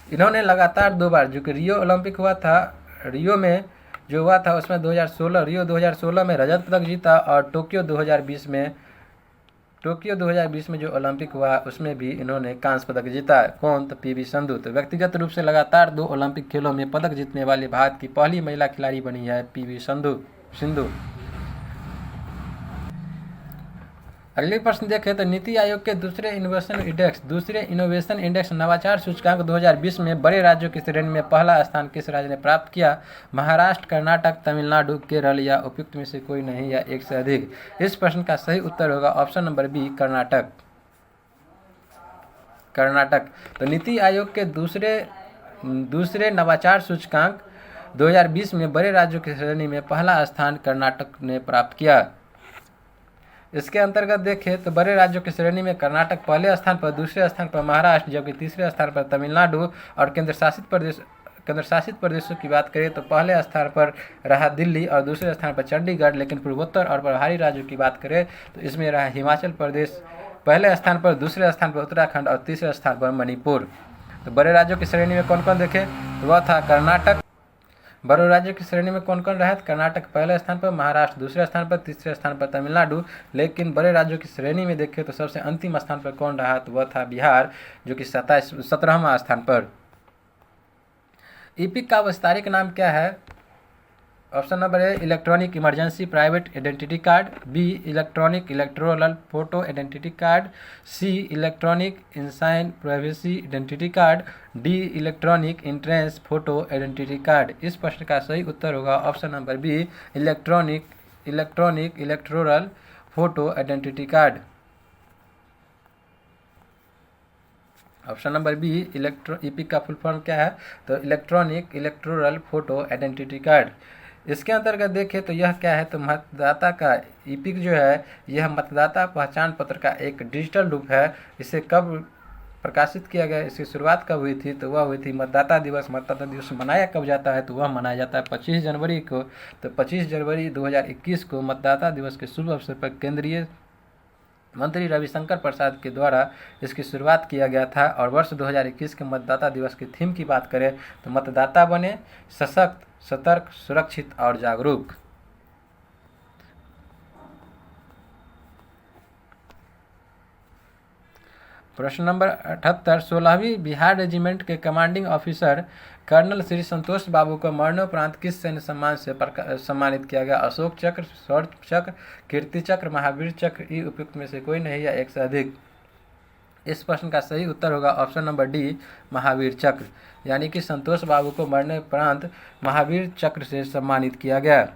Speaker 1: इन्होंने लगातार 2 बार, जो कि रियो ओलंपिक हुआ था, रियो में जो हुआ था उसमें 2016 में रजत पदक जीता और टोक्यो 2020 में जो ओलंपिक हुआ उसमें भी इन्होंने कांस्य पदक जीता। कौन? तो पीवी संधू। तो व्यक्तिगत रूप से लगातार 2 ओलंपिक खेलों में पदक जीतने वाली भारत की पहली महिला खिलाड़ी बनी है पीवी सिंधु। अगले प्रश्न देखें तो नीति आयोग के दूसरे इनोवेशन इंडेक्स नवाचार सूचकांक 2020 में बड़े राज्यों की श्रेणी में पहला स्थान किस राज्य ने प्राप्त किया? महाराष्ट्र, कर्नाटक, तमिलनाडु, केरल या उपयुक्त में से कोई नहीं या एक से अधिक? इस प्रश्न का सही उत्तर होगा ऑप्शन नंबर बी, कर्नाटक। तो नीति आयोग के दूसरे नवाचार सूचकांक 2020 में बड़े राज्यों की श्रेणी में पहला स्थान कर्नाटक ने प्राप्त किया। इसके अंतर्गत देखें तो बड़े राज्यों की श्रेणी में कर्नाटक पहले स्थान पर, दूसरे स्थान पर महाराष्ट्र, जबकि तीसरे स्थान पर तमिलनाडु और केंद्रशासित प्रदेशों की बात करें तो पहले स्थान पर रहा दिल्ली और दूसरे स्थान पर चंडीगढ़। लेकिन पूर्वोत्तर और प्रभारी राज्यों की बात करें तो इसमें रहा हिमाचल प्रदेश पहले स्थान पर, दूसरे स्थान पर उत्तराखंड और तीसरे स्थान पर मणिपुर। तो बड़े राज्यों की श्रेणी में कौन कौन देखें तो वह था कर्नाटक। बड़े राज्यों की श्रेणी में कौन कौन रहा? कर्नाटक पहले स्थान पर, महाराष्ट्र दूसरे स्थान पर, तीसरे स्थान पर तमिलनाडु। लेकिन बड़े राज्यों की श्रेणी में देखें तो सबसे अंतिम स्थान पर कौन रहा? तो वह था बिहार, जो कि 17वां स्थान पर। ईपिक का विस्तारित नाम क्या है? Option number A, electronic emergency private identity card, B, electronic electoral photo identity card, C, electronic ensign privacy identity card, D, electronic entrance photo identity card. इस प्रश्न का सही उत्तर होगा option number B, electronic electoral photo identity card. Option number B, EPIC का full form क्या है? तो electronic electoral photo identity card. इसके अंतर्गत देखें तो यह क्या है? तो मतदाता का ईपिक जो है यह मतदाता पहचान पत्र का एक डिजिटल रूप है। इसे कब प्रकाशित किया गया, इसकी शुरुआत कब हुई थी? तो वह हुई थी मतदाता दिवस। मतदाता दिवस मनाया कब जाता है? तो वह मनाया जाता है 25 जनवरी को। तो 25 जनवरी 2021 को मतदाता दिवस के शुभ अवसर पर केंद्रीय मंत्री रविशंकर प्रसाद के द्वारा इसकी शुरुआत किया गया था। और वर्ष 2021 के मतदाता दिवस की थीम की बात करें तो मतदाता बने सशक्त, सतर्क, सुरक्षित और जागरूक। प्रश्न नंबर 78, 16वीं बिहार रेजिमेंट के commanding officer colonel Shri Santosh बाबू को मरणोपरांत किस सैन्य सम्मान से सम्मानित किया गया? अशोक चक्र, शौर्य चक्र, कीर्ति चक्र, महावीर चक्र, ई उपयुक्त में से कोई नहीं या एक से अधिक? इस प्रश्न का सही उत्तर होगा ऑप्शन नंबर डी, महावीर चक्र। यानी कि संतोष बाबू को मरणोपरांत महावीर चक्र से सम्मानित किया गया।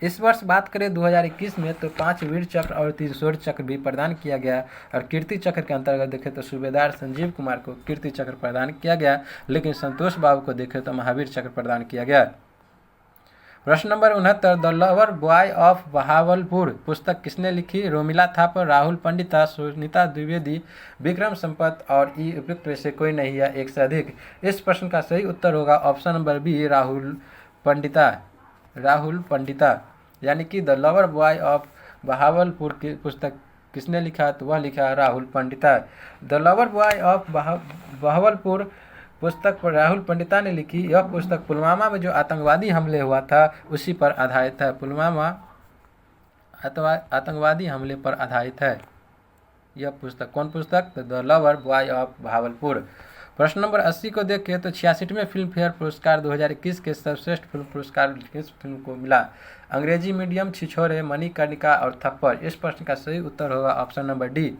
Speaker 1: इस वर्ष बात करें 2021 में तो 5 वीर चक्र और 3 शौर्य चक्र भी प्रदान किया गया। और कीर्ति चक्र के अंतर्गत देखें तो सूबेदार संजीव कुमार को कीर्ति चक्र प्रदान किया गया। लेकिन संतोष बाबू को देखें तो महावीर चक्र प्रदान किया गया। प्रश्न number 69, the lover boy of Bahawalpur पुस्तक किसने लिखी? रोमिला थापर, राहुल पंडिता, सुनीता द्विवेदी, विक्रम संपत और ई उपयुक्त में से कोई नहीं या एक से अधिक? इस प्रश्न का सही उत्तर होगा option number B, Rahul Pandita. यानी कि the lover boy of Bahawalpur की पुस्तक किसने लिखा? तो वह लिखा Rahul Pandita. The lover boy of Bahawalpur पुस्तक पर राहुल पंडिता ने लिखी। यह पुस्तक पुलवामा में जो आतंकवादी हमले हुआ था उसी पर आधारित है। पुलवामा आतंकवादी हमले पर आधारित है यह पुस्तक। कौन पुस्तक? The lover boy of Bahawalpur. प्रश्न नंबर 80 को देखें तो 66वें फिल्म फेयर पुरस्कार 2021 के सर्वश्रेष्ठ फिल्म पुरस्कार किस फिल्म को मिला? अंग्रेजी मीडियम, छिछोरे, मणिकर्णिका और थप्पड़। इस प्रश्न का सही उत्तर होगा ऑप्शन नंबर डी।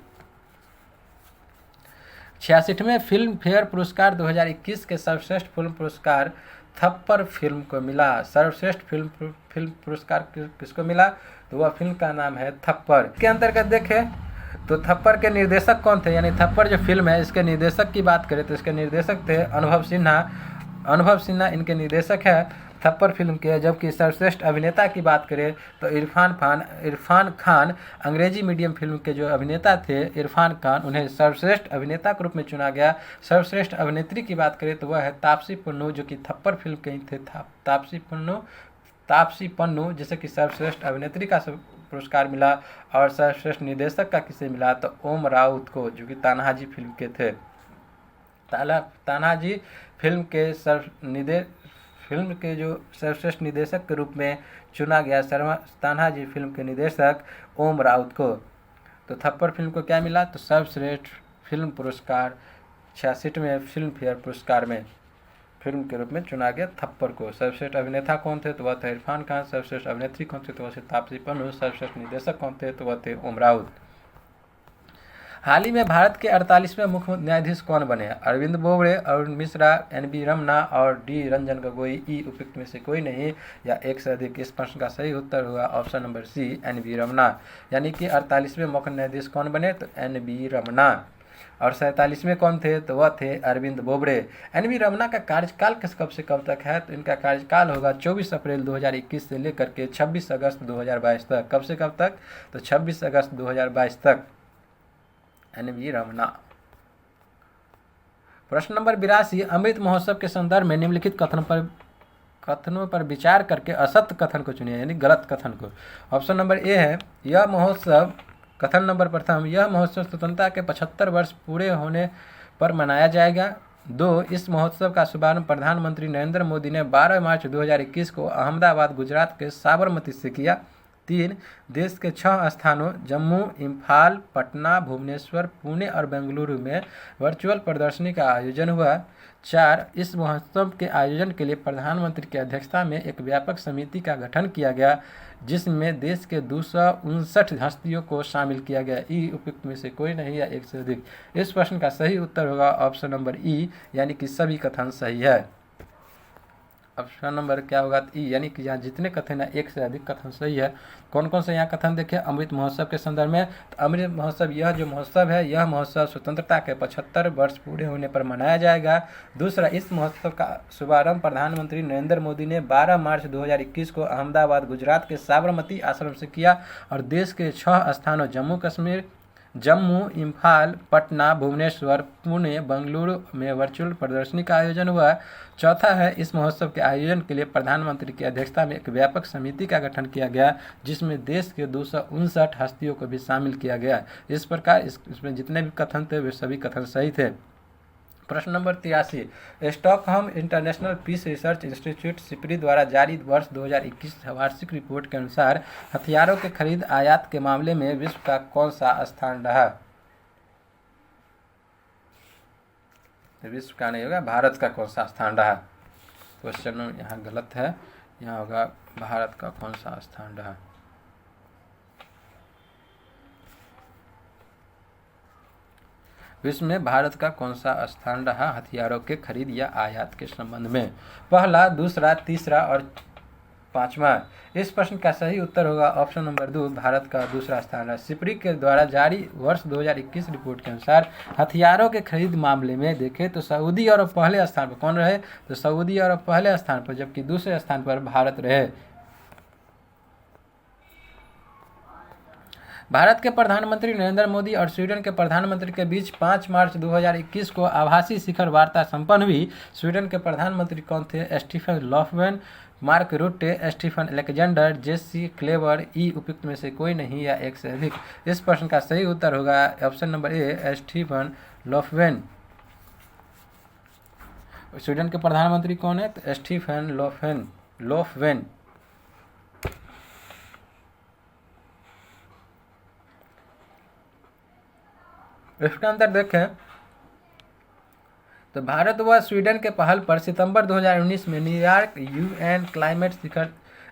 Speaker 1: 66वें फिल्म फेयर पुरस्कार 2021 के सर्वश्रेष्ठ फिल्म पुरस्कार थप्पड़ फिल्म को मिला। सर्वश्रेष्ठ फिल्म पुरस्कार किसको मिला? तो वह फिल्म का नाम है थप्पड़। के अंतर्गत देखें तो थप्पड़ के निर्देशक कौन थे? यानी थप्पड़ जो फिल्म है इसके निर्देशक की बात करें तो इसके निर्देशक थे अनुभव सिन्हा इनके निर्देशक है थप्पड़ फिल्म के। जबकि सर्वश्रेष्ठ अभिनेता की बात करें तो इरफान खान अंग्रेजी मीडियम फिल्म के जो अभिनेता थे इरफान खान, उन्हें सर्वश्रेष्ठ अभिनेता के रूप में चुना गया। सर्वश्रेष्ठ अभिनेत्री की बात करें तो वह है तापसी पन्नू, जो कि थप्पड़ फिल्म के ही थे। तापसी पन्नू जिसे कि सर्वश्रेष्ठ अभिनेत्री का पुरस्कार मिला। और सर्वश्रेष्ठ निर्देशक का किसे मिला? तो ओम राउत को, जो कि तानाजी फिल्म के थे। तानाजी फिल्म के जो सर्वश्रेष्ठ निर्देशक के रूप में चुना गया तानाजी फिल्म के निर्देशक ओम राउत को। तो थप्पड़ फिल्म को क्या मिला? तो सर्वश्रेष्ठ फिल्म पुरस्कार 66वें फिल्म फेयर पुरस्कार में। फिल्म के रूप में चुना गया थप्पड़ को। सर्वश्रेष्ठ अभिनेता कौन थे? तो वह थे इरफान खान। सर्वश्रेष्ठ अभिनेत्री कौन थी? तो वह थे तापसी पन्नू। सर्वश्रेष्ठ निर्देशक कौन थे? तो वह थे ओम राउत। हाल ही में भारत के 48वें मुख्य न्यायाधीश कौन बने हैं? अरविंद बोबड़े, अरुण मिश्रा, एन.बी. रमन्ना और डी. रंजन गोगोई। ई उपयुक्त में से कोई नहीं या एक से अधिक। इस प्रश्न का सही उत्तर होगा option number C, NB. Ramanna. यानी कि 48वें मुख्य न्यायाधीश कौन बने? तो एन.बी. रमन्ना। और 47वें कौन थे? तो वह थे अरविंद बोबड़े। एन.बी. रमन्ना का कार्यकाल कब से कब तक है? तो इनका कार्यकाल होगा 24 अप्रैल 2021 से लेकर के 26 अगस्त 2022 तक। कब से कब तक? तो 26 अगस्त 2022 तक एन.बी. रमन्ना। प्रश्न नंबर 82, अमृत महोत्सव के संदर्भ में निम्नलिखित कथनों पर विचार करके असत्य कथन को चुनिए, यानी गलत कथन को। ऑप्शन नंबर ए है, यह महोत्सव, कथन नंबर प्रथम, यह महोत्सव स्वतंत्रता के 75 वर्ष पूरे होने पर मनाया जाएगा। 2, इस महोत्सव का शुभारंभ प्रधानमंत्री नरेंद्र मोदी ने 12 मार्च 2021 को अहमदाबाद, गुजरात के साबरमती से किया। 3, देश के 6 स्थानों जम्मू, इम्फाल, पटना, भुवनेश्वर, पुणे और बेंगलुरु में वर्चुअल प्रदर्शनी का आयोजन हुआ। 4, इस महोत्सव के आयोजन के लिए प्रधानमंत्री की अध्यक्षता में एक व्यापक समिति का गठन किया गया, जिसमें देश के 259 हस्तियों को शामिल किया गया। ई उपयुक्त में से कोई नहीं या एक से अधिक। इस प्रश्न का सही उत्तर होगा ऑप्शन नंबर ई, यानी कि सभी कथन सही है। ऑप्शन नंबर क्या होगा? ई, यानी कि यहाँ जितने कथन है एक से अधिक कथन सही है। कौन कौन से यहाँ कथन देखें अमृत महोत्सव के संदर्भ में? तो अमृत महोत्सव, यह जो महोत्सव है, यह महोत्सव स्वतंत्रता के 75 वर्ष पूरे होने पर मनाया जाएगा। दूसरा, इस महोत्सव का शुभारंभ प्रधानमंत्री नरेंद्र मोदी ने 12 मार्च 2021 को अहमदाबाद, गुजरात के साबरमती आश्रम से किया। और देश के 6 स्थानों जम्मू, इम्फाल, पटना, भुवनेश्वर, पुणे, बेंगलुरु में वर्चुअल प्रदर्शनी का आयोजन हुआ। चौथा है, इस महोत्सव के आयोजन के लिए प्रधानमंत्री की अध्यक्षता में एक व्यापक समिति का गठन किया गया, जिसमें देश के 259 हस्तियों को भी शामिल किया गया। इस प्रकार इसमें जितने भी कथन थे वे सभी कथन सही थे। प्रश्न नंबर 83, Stockholm International Peace Research Institute SIPRI द्वारा जारी वर्ष 2021 वार्षिक रिपोर्ट के अनुसार हथियारों के खरीद आयात के मामले में विश्व का कौन सा स्थान रहा? विश्व का नहीं होगा, भारत का कौन सा स्थान रहा? क्वेश्चन यहाँ गलत है, यहाँ होगा भारत का कौन सा स्थान रहा। विश्व में भारत का कौन सा स्थान रहा हथियारों के खरीद या आयात के संबंध में? पहला, दूसरा, तीसरा और 5वां। इस प्रश्न का सही उत्तर होगा ऑप्शन नंबर 2, भारत का दूसरा स्थान है। सिपरी के द्वारा जारी वर्ष 2021 रिपोर्ट के अनुसार हथियारों के खरीद मामले में देखें तो सऊदी अरब पहले स्थान पर कौन रहे? तो सऊदी अरब पहले स्थान पर, जबकि दूसरे स्थान पर भारत रहे। भारत के प्रधानमंत्री नरेंद्र मोदी और स्वीडन के प्रधानमंत्री के बीच 5 मार्च 2021 को आभासी शिखर वार्ता संपन्न हुई। स्वीडन के प्रधानमंत्री कौन थे? Stefan Lofven, Mark Rutte, Stefan Alexander, Jesse Klaver. E उपयुक्त में से कोई नहीं या एक से अधिक। इस प्रश्न का सही उत्तर होगा option number A, Stefan Lofven. Sweden के प्रधानमंत्री कौन है? तो स्टीफन लोफवेन। इसके अंदर देखें तो भारत व स्वीडन के पहल पर सितंबर 2019 में न्यूयॉर्क यूएन क्लाइमेट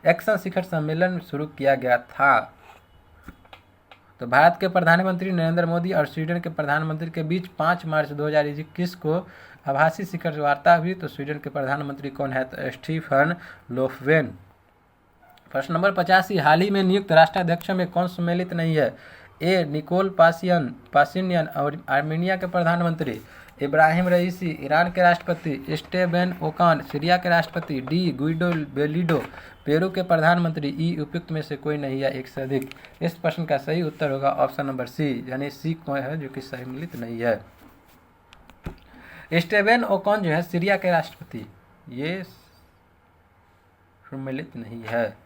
Speaker 1: एक्शन शिखर सम्मेलन शुरू किया गया था। तो भारत के प्रधानमंत्री नरेंद्र मोदी और स्वीडन के प्रधानमंत्री के बीच 5 मार्च 2021 को आभासी शिखर वार्ता हुई। तो स्वीडन के प्रधानमंत्री कौन है? तो स्टीफन लोफवेन। प्रश्न नंबर 85, हाल ही में नियुक्त राष्ट्राध्यक्षों में कौन सम्मिलित नहीं है? ए, निकोल पाशिनियन और आर्मेनिया के प्रधानमंत्री। इब्राहिम रईसी, ईरान के राष्ट्रपति। स्टेबन ओकान, सीरिया के राष्ट्रपति। डी, गुइडो बेलिडो, पेरू के प्रधानमंत्री। ई उपयुक्त में से कोई नहीं या एक से अधिक। इस प्रश्न का सही उत्तर होगा ऑप्शन नंबर सी, यानी सी कौन है जो कि सम्मिलित नहीं है। स्टेबन ओकान जो है सीरिया के राष्ट्रपति, ये सम्मिलित नहीं है।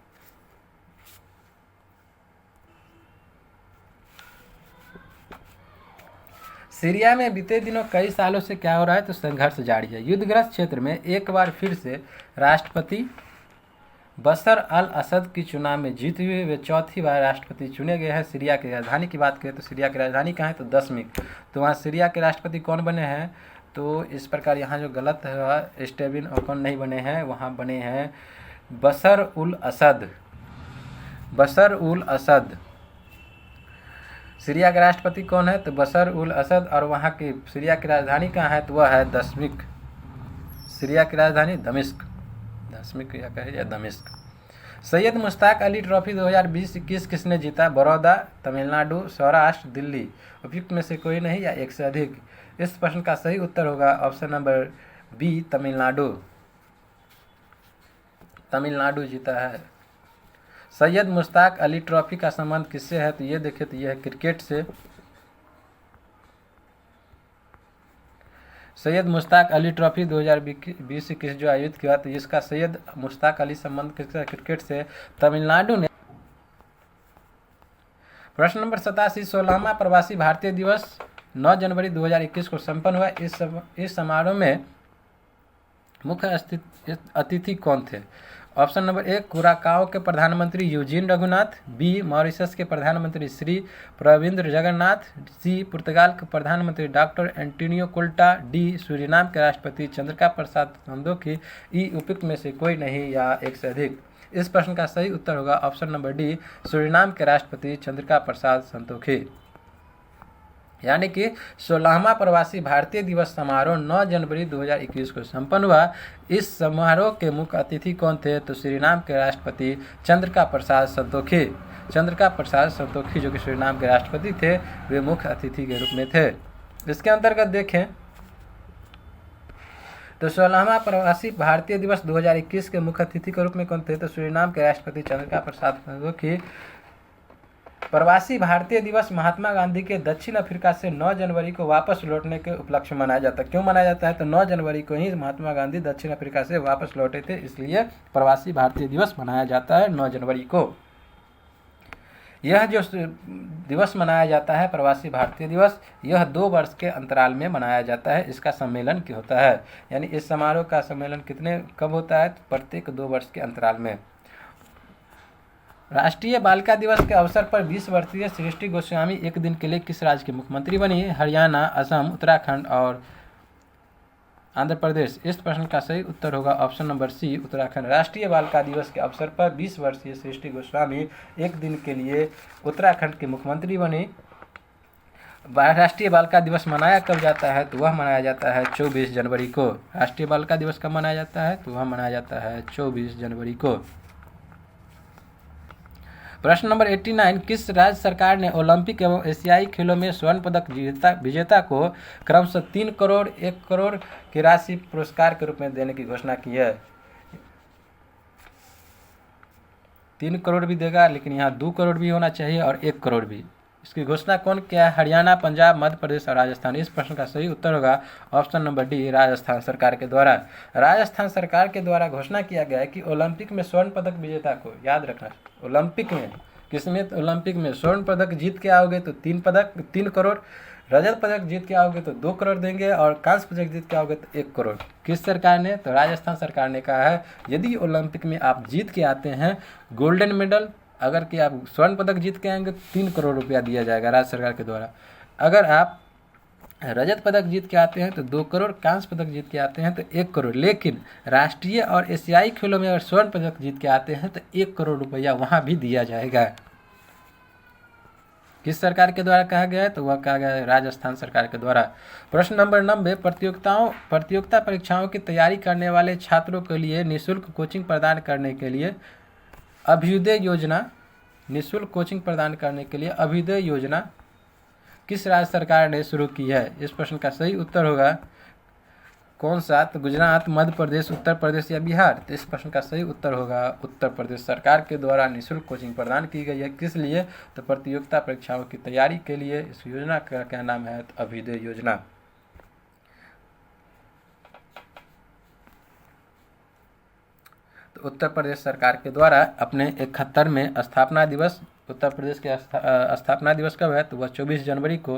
Speaker 1: सीरिया में बीते दिनों कई सालों से क्या हो रहा है? तो संघर्ष जारी है। युद्धग्रस्त क्षेत्र में एक बार फिर से राष्ट्रपति बशर अल असद की चुनाव में जीते हुए वे चौथी बार राष्ट्रपति चुने गए हैं। सीरिया की राजधानी की बात करें तो सीरिया की राजधानी कहाँ है? तो दमिश्क। तो वहाँ सीरिया के राष्ट्रपति कौन बने हैं? तो इस प्रकार यहाँ जो गलत है, स्टेबिन ओकन नहीं बने हैं, वहाँ बने हैं बशर उल असद। बशर उल असद सीरिया के राष्ट्रपति कौन है? तो बशर उल असद। और वहाँ की सीरिया की राजधानी कहाँ है? तो वह है दमिश्क। सीरिया की राजधानी दमिश्क, दमिश्क या कहे या दमिश्क। सैयद मुश्ताक अली ट्रॉफी 2020-21 किसने जीता? बड़ौदा, तमिलनाडु, सौराष्ट्र, दिल्ली। उपयुक्त में से कोई नहीं या एक से अधिक? इस प्रश्न का सही उत्तर होगा option number B, Tamil Nadu. Tamil Nadu जीता है। सैयद मुश्ताक अली ट्रॉफी का संबंध किससे है? तो ये देखें, तो यह है क्रिकेट से। सैयद मुश्ताक अली ट्रॉफी 2020-21 जो आयोजित किया, तो इसका सैयद मुश्ताक अली संबंध किसका? क्रिकेट से। तमिलनाडु ने। प्रश्न नंबर 87, 16वां प्रवासी भारतीय दिवस 9 जनवरी 2021 को संपन्न हुआ। इस समारोह में मुख्य अतिथि कौन थे? ऑप्शन नंबर ए, कुराकाओ के प्रधानमंत्री यूजीन रघुनाथ, बी, मॉरिशस के प्रधानमंत्री श्री प्रविंद्र जगन्नाथ, सी, पुर्तगाल के प्रधानमंत्री डॉक्टर एंटोनियो कोल्टा, डी, सूरीनाम के राष्ट्रपति चंद्रिका प्रसाद संतोखी। ई उपयुक्त में से कोई नहीं या एक से अधिक? इस प्रश्न का सही उत्तर होगा ऑप्शन नंबर डी, सूरीनाम के राष्ट्रपति चंद्रिका प्रसाद संतोखी। यानी कि 16वां प्रवासी भारतीय दिवस समारोह 9 जनवरी 2021 को संपन्न हुआ। इस समारोह के मुख्य अतिथि कौन थे? तो सूरीनाम के राष्ट्रपति चंद्रिका प्रसाद संतोखी। चंद्रिका प्रसाद संतोखी जो कि सूरीनाम के राष्ट्रपति थे, वे मुख्य अतिथि के रूप में थे। इसके अंतर्गत देखें तो 16वां प्रवासी भारतीय दिवस 2021 के मुख्य अतिथि के रूप में कौन थे? तो सूरीनाम के राष्ट्रपति चंद्रिका प्रसाद संतोखी। प्रवासी भारतीय दिवस महात्मा गांधी के दक्षिण अफ्रीका से 9 जनवरी को वापस लौटने के उपलक्ष्य में मनाया जाता है। क्यों मनाया जाता है? तो 9 जनवरी को ही महात्मा गांधी दक्षिण अफ्रीका से वापस लौटे थे, इसलिए प्रवासी भारतीय दिवस मनाया जाता है 9 जनवरी को। यह जो दिवस मनाया जाता है प्रवासी भारतीय दिवस, यह 2 वर्ष के अंतराल में मनाया जाता है। इसका सम्मेलन क्या होता है? यानी इस समारोह का सम्मेलन कब होता है? तो प्रत्येक 2 वर्ष के अंतराल में। राष्ट्रीय बालिका दिवस के अवसर पर 20 वर्षीय सृष्टि गोस्वामी एक दिन के लिए किस राज्य की मुख्यमंत्री बनी? हरियाणा, असम, उत्तराखंड और आंध्र प्रदेश। इस प्रश्न का सही उत्तर होगा ऑप्शन नंबर सी, उत्तराखंड। राष्ट्रीय बालिका दिवस के अवसर पर 20 वर्षीय सृष्टि गोस्वामी एक दिन के लिए उत्तराखंड की मुख्यमंत्री बनी। राष्ट्रीय बालिका दिवस मनाया कब जाता है? तो वह मनाया जाता है 24 जनवरी को। राष्ट्रीय बालिका दिवस कब मनाया जाता है? तो वह मनाया जाता है 24 जनवरी को। प्रश्न नंबर 89, किस राज्य सरकार ने ओलंपिक एवं एशियाई खेलों में स्वर्ण पदक विजेता को क्रमशः 3 करोड़ 1 करोड़ की राशि पुरस्कार के रूप में देने की घोषणा की है? 3 करोड़ भी देगा, लेकिन यहाँ 2 करोड़ भी होना चाहिए और 1 करोड़ भी। इसकी घोषणा कौन किया है? हरियाणा, पंजाब, मध्य प्रदेश और राजस्थान। इस प्रश्न का सही उत्तर होगा ऑप्शन नंबर डी, राजस्थान सरकार के द्वारा। राजस्थान सरकार के द्वारा घोषणा किया गया है कि ओलंपिक में स्वर्ण पदक विजेता को, याद रखना, ओलंपिक में किसमें? ओलंपिक में स्वर्ण पदक जीत के आओगे तो 3 करोड़, रजत पदक जीत के आओगे तो 2 करोड़ देंगे और कांस्य पदक जीत के आओगे तो 1 करोड़। किस सरकार ने? तो राजस्थान सरकार ने कहा है यदि ओलंपिक में आप जीत के आते हैं गोल्डन मेडल, अगर कि आप स्वर्ण पदक जीत के आएंगे तो 3 करोड़ रुपया दिया जाएगा राज्य सरकार के द्वारा। अगर आप रजत पदक जीत के आते हैं तो 2 करोड़, कांस्य पदक जीत के आते हैं तो 1 करोड़। लेकिन राष्ट्रीय और एशियाई खेलों में अगर स्वर्ण पदक जीत के आते हैं तो 1 करोड़ रुपया वहाँ भी दिया जाएगा। किस सरकार के द्वारा कहा गया है? तो वह कहा गया है राजस्थान सरकार के द्वारा। प्रश्न नंबर 90, प्रतियोगिता परीक्षाओं की तैयारी करने वाले छात्रों के लिए निःशुल्क कोचिंग प्रदान करने के लिए अभ्युदय योजना, निःशुल्क कोचिंग प्रदान करने के लिए अभ्युदय योजना किस राज्य सरकार ने शुरू की है? इस प्रश्न का सही उत्तर होगा कौन सा? तो गुजरात, मध्य प्रदेश, उत्तर प्रदेश या बिहार। तो इस प्रश्न का सही उत्तर होगा उत्तर प्रदेश सरकार के द्वारा निःशुल्क कोचिंग प्रदान की गई है। किस लिए? तो प्रतियोगिता परीक्षाओं की तैयारी के लिए। इस योजना का क्या नाम है? तो अभ्युदय योजना। तो उत्तर प्रदेश सरकार के द्वारा अपने 71वें स्थापना दिवस, उत्तर प्रदेश के स्थापना दिवस कब है? तो वह 24 जनवरी को।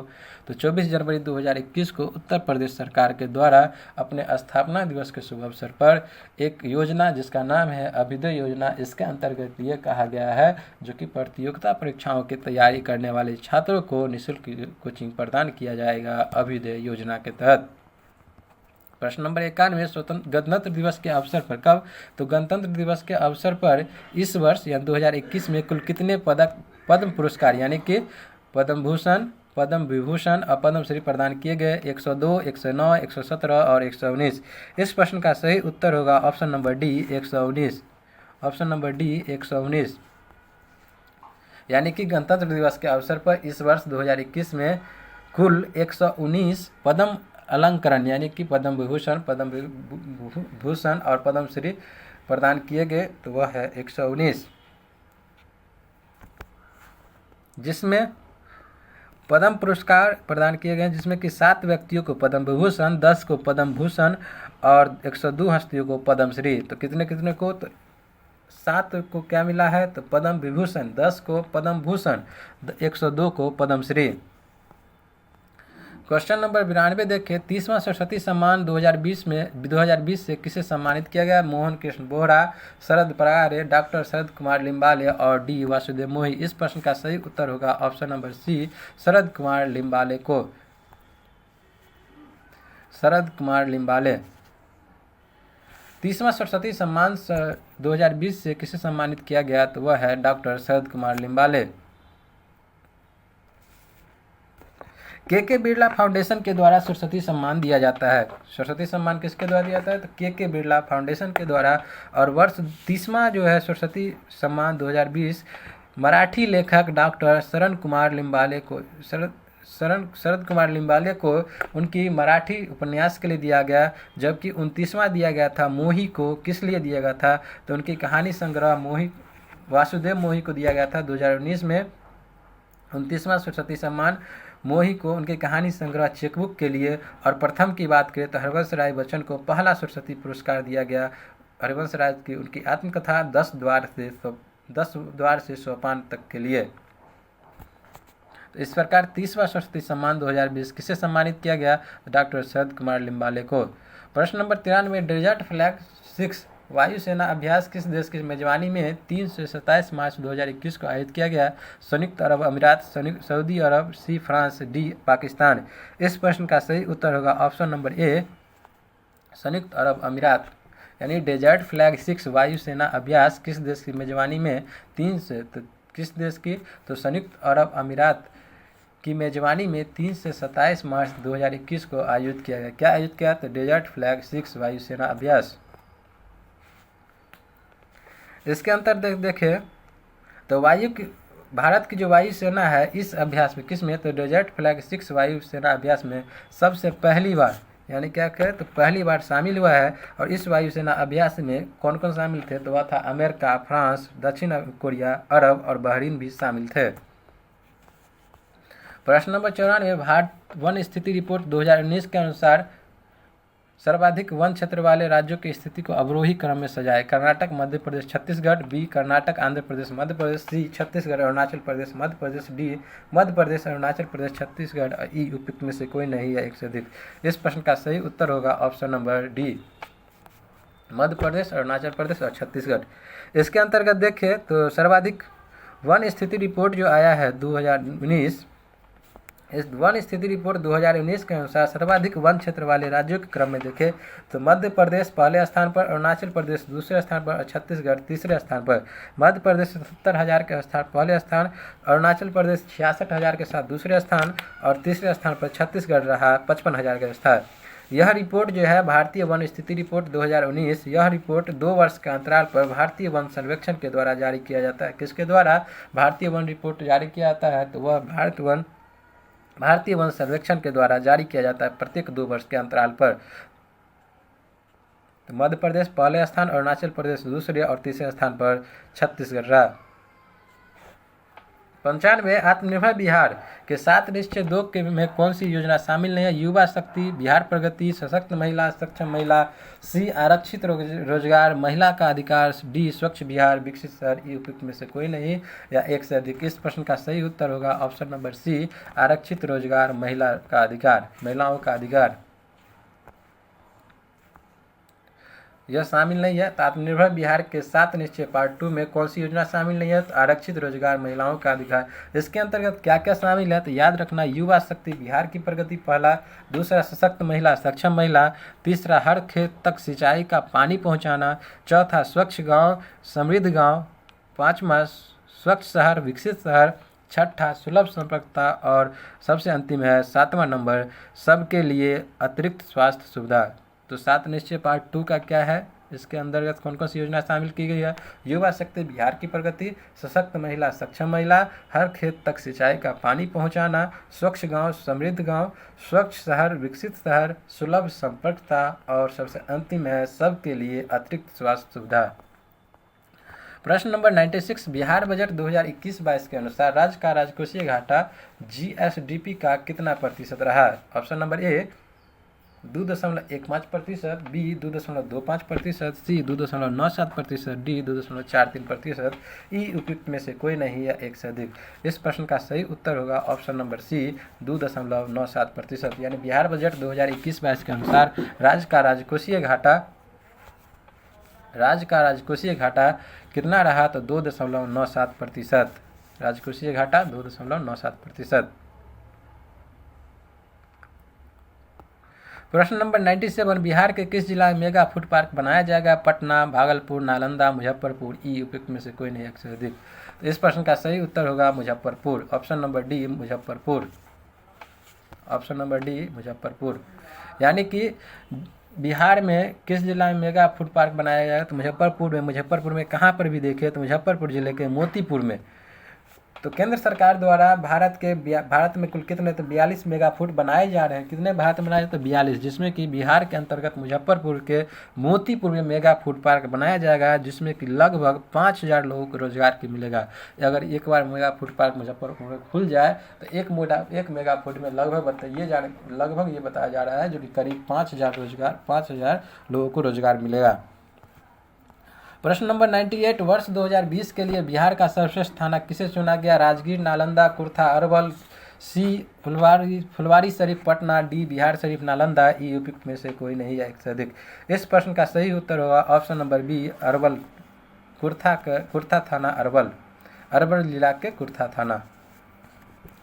Speaker 1: तो 24 जनवरी 2021 को उत्तर प्रदेश सरकार के द्वारा अपने स्थापना दिवस के शुभ अवसर पर एक योजना जिसका नाम है अभ्युदय योजना, इसके अंतर्गत ये कहा गया है जो कि प्रतियोगिता परीक्षाओं की तैयारी करने वाले छात्रों को निःशुल्क कोचिंग प्रदान किया जाएगा अभ्युदय योजना के तहत। प्रश्न नंबर 91, स्वतंत्र गणतंत्र दिवस के अवसर पर, कब? तो गणतंत्र दिवस के अवसर पर इस वर्ष यानी 2021 में कुल कितने पद्म पुरस्कार यानी कि पद्म भूषण, पद्म विभूषण और पद्मश्री प्रदान किए गए? 102, 109, 117 और 119। इस प्रश्न का सही उत्तर होगा option number D 119। Option number D 119। यानी कि गणतंत्र दिवस के अवसर पर इस वर्ष 2021 में कुल 119 पद्म अलंकरण यानी कि पद्म विभूषण, पद्म भूषण और पद्मश्री प्रदान किए गए, तो वह है 119, जिसमें पद्म पुरस्कार प्रदान किए गए, जिसमें कि 7 व्यक्तियों को पद्म विभूषण, 10 को पद्म भूषण और 102 हस्तियों को पद्मश्री। तो कितने कितने को? तो 7 को क्या मिला है? तो पद्म विभूषण, 10 को पद्म भूषण, 102 को पद्मश्री। क्वेश्चन नंबर 92 देखें, 30वां सरस्वती सम्मान 2020 से किसे सम्मानित किया गया? मोहन कृष्ण बोहरा, शरद परारे, डॉक्टर शरद कुमार लिम्बाले और डी वासुदेव मोही। इस प्रश्न का सही उत्तर होगा ऑप्शन नंबर सी शरद कुमार लिम्बाले को। शरद कुमार लिम्बाले। 30वां सरस्वती सम्मान 2020 से किसे सम्मानित किया गया? तो वह है डॉक्टर शरद कुमार लिम्बाले। के बिरला फाउंडेशन के द्वारा सरस्वती सम्मान दिया जाता है। सरस्वती सम्मान किसके द्वारा दिया जाता है? तो के बिरला फाउंडेशन के द्वारा। और वर्ष 30वां जो है सरस्वती सम्मान 2020 मराठी लेखक डॉक्टर शरद कुमार लिम्बाले को उनकी मराठी उपन्यास के लिए दिया गया, जबकि 29वां दिया गया था मोही को। किस लिए दिया गया था? तो उनकी कहानी संग्रह मोही, वासुदेव मोही को दिया गया था 2019 में। 29वां सरस्वती सम्मान मोही को उनके कहानी संग्रह चेकबुक के लिए। और प्रथम की बात करें तो हरिवंश राय बच्चन को पहला सरस्वती पुरस्कार दिया गया। हरिवंश राय की उनकी आत्मकथा 10 द्वार से सोपान तक के लिए। तो इस प्रकार 30वां सरस्वती सम्मान 2020 किसे सम्मानित किया गया? डॉक्टर शरद कुमार लिम्बाले को। प्रश्न नंबर 93, डेजर्ट फ्लैग 6 वायुसेना अभ्यास किस देश की मेजबानी में 3 से 27 मार्च 2021 को आयोजित किया गया? संयुक्त अरब अमीरात, सऊदी अरब, सी फ्रांस, डी पाकिस्तान। इस प्रश्न का सही उत्तर होगा ऑप्शन नंबर ए संयुक्त अरब अमीरात। यानी डेजर्ट फ्लैग 6 वायुसेना अभ्यास किस देश की मेजबानी में 3 से, तो किस देश की? तो संयुक्त अरब अमीरात की मेजबानी में 3 से 27 मार्च 2021 को आयोजित किया गया। क्या आयोजित किया? तो डेजर्ट फ्लैग 6 वायुसेना अभ्यास। इसके अंतर देखें तो भारत की जो वायुसेना है इस अभ्यास में किस में? तो डेजर्ट फ्लैग 6 वायुसेना अभ्यास में सबसे पहली बार, यानी क्या कहें तो पहली बार शामिल हुआ है। और इस वायुसेना अभ्यास में कौन कौन शामिल थे? तो वह था अमेरिका, फ्रांस, दक्षिण कोरिया, अरब और बहरीन भी शामिल थे। प्रश्न नंबर 94, भारत वन स्थिति रिपोर्ट 2019 के अनुसार सर्वाधिक वन क्षेत्र वाले राज्यों की स्थिति को अवरोही क्रम में सजाए। कर्नाटक, मध्य प्रदेश, छत्तीसगढ़, बी कर्नाटक, आंध्र प्रदेश, मध्य प्रदेश, सी छत्तीसगढ़, अरुणाचल प्रदेश, मध्य प्रदेश, डी मध्य प्रदेश, अरुणाचल प्रदेश, छत्तीसगढ़, ई उपयुक्त में से कोई नहीं है एक से अधिक। इस प्रश्न का सही उत्तर होगा ऑप्शन नंबर डी मध्य प्रदेश, अरुणाचल प्रदेश और छत्तीसगढ़। इसके अंतर्गत देखें तो सर्वाधिक वन स्थिति रिपोर्ट जो आया है 2019, इस वन स्थिति रिपोर्ट 2019 के अनुसार सर्वाधिक वन क्षेत्र वाले राज्यों के क्रम में देखें तो मध्य प्रदेश पहले स्थान पर, अरुणाचल प्रदेश दूसरे स्थान पर और छत्तीसगढ़ तीसरे स्थान पर। मध्य प्रदेश 77,000 के स्थान पहले स्थान, अरुणाचल प्रदेश 66,000 के साथ दूसरे स्थान और तीसरे स्थान पर छत्तीसगढ़ रहा 55,000 के स्थान। यह रिपोर्ट जो है भारतीय वन स्थिति रिपोर्ट 2019, यह रिपोर्ट 2 वर्ष के अंतराल पर भारतीय वन सर्वेक्षण के द्वारा जारी किया जाता है। किसके द्वारा भारतीय वन रिपोर्ट जारी किया जाता है? तो वह भारतीय वन सर्वेक्षण के द्वारा जारी किया जाता है प्रत्येक 2 वर्ष के अंतराल पर। तो मध्य प्रदेश पहले स्थान, अरुणाचल प्रदेश दूसरे और तीसरे स्थान पर छत्तीसगढ़ रहा। 95, आत्मनिर्भर बिहार के 7 निश्चय 2 के में कौन सी योजना शामिल नहीं है? युवा शक्ति, बिहार प्रगति, सशक्त महिला, सक्षम महिला, सी आरक्षित रोजगार, महिला का अधिकार, डी स्वच्छ बिहार, विकसित शहर। ई उपयुक्त में से कोई नहीं या एक से अधिक। इस प्रश्न का सही उत्तर होगा ऑप्शन नंबर सी आरक्षित रोजगार, महिला का अधिकार, महिलाओं का अधिकार। यह शामिल नहीं है। तो आत्मनिर्भर बिहार के 7 निश्चय पार्ट 2 में कौन सी योजना शामिल नहीं है? तो आरक्षित रोजगार, महिलाओं का अधिकार। इसके अंतर्गत क्या क्या शामिल है? तो याद रखना, युवा शक्ति, बिहार की प्रगति पहला, दूसरा सशक्त महिला, सक्षम महिला, तीसरा हर खेत तक सिंचाई का पानी पहुंचाना, चौथा स्वच्छ गांव समृद्ध गांव, पांचवा स्वच्छ शहर विकसित शहर, छठा सुलभ संपर्कता और सबसे अंतिम है 7वां नंबर सबके लिए अतिरिक्त स्वास्थ्य सुविधा। तो 7 निश्चय पार्ट 2 का क्या है? इसके अंतर्गत कौन कौन सी योजना शामिल की गई है? युवा शक्ति, बिहार की प्रगति, सशक्त महिला, सक्षम महिला, हर खेत तक सिंचाई का पानी पहुंचाना, स्वच्छ गांव समृद्ध गांव, स्वच्छ शहर विकसित शहर, सुलभ संपर्कता और सबसे अंतिम है सबके लिए अतिरिक्त स्वास्थ्य सुविधा। प्रश्न नंबर 96, बिहार बजट 2021-22 के अनुसार राज्य का राजकोषीय घाटा जीएसडीपी का कितना प्रतिशत रहा? Option number A 2.15%, B 2.25%, C 2.97%, D 2.43%, E उपयुक्त में से कोई नहीं या एक से अधिक। इस प्रश्न का सही उत्तर होगा ऑप्शन नंबर सी 2.97%। यानी बिहार बजट 2021-22 के अनुसार राज्य का राजकोषीय घाटा कितना रहा? तो 2.97%। राजकोषीय घाटा 2.97%। प्रश्न नंबर 97, बिहार के किस जिला में मेगा फूड पार्क बनाया जाएगा? पटना, भागलपुर, नालंदा, मुजफ्फरपुर, ई उपयुक्त में से कोई नहीं एक से अधिक। तो इस प्रश्न का सही उत्तर होगा Muzaffarpur. Option number D Muzaffarpur. Option number D Muzaffarpur. यानी कि बिहार में किस जिला में मेगा फूड पार्क बनाया जाएगा? तो मुजफ्फरपुर में कहाँ पर भी देखे तो मुजफ्फरपुर जिले के मोतीपुर में। तो केंद्र सरकार द्वारा भारत में कुल कितने? तो 42 मेगा फूड बनाए जा रहे हैं। कितने भारत में बनाए? तो 42, जिसमें कि बिहार के अंतर्गत मुजफ्फरपुर के मोतीपुर में मेगा फूड पार्क बनाया जाएगा, जिसमें कि लगभग 5000 लोगों को रोजगार की मिलेगा। अगर एक बार मेगा फूड पार्क मुजफ्फरपुर में खुल जाए तो एक मेगा फूड में लगभग ये बताया जा रहा है जो कि करीब 5000 लोगों को रोजगार मिलेगा। प्रश्न नंबर 98, वर्ष 2020 के लिए बिहार का सर्वश्रेष्ठ थाना किसे चुना गया? राजगीर, नालंदा, कुर्था, अरवल, सी फुलवारी शरीफ, पटना, डी बिहार शरीफ, नालंदा, ई उपयुक्त में से कोई नहीं या एक से अधिक। इस प्रश्न का सही उत्तर होगा option number B Arwal. Kurtha थाना अरवल जिला के कुर्था थाना।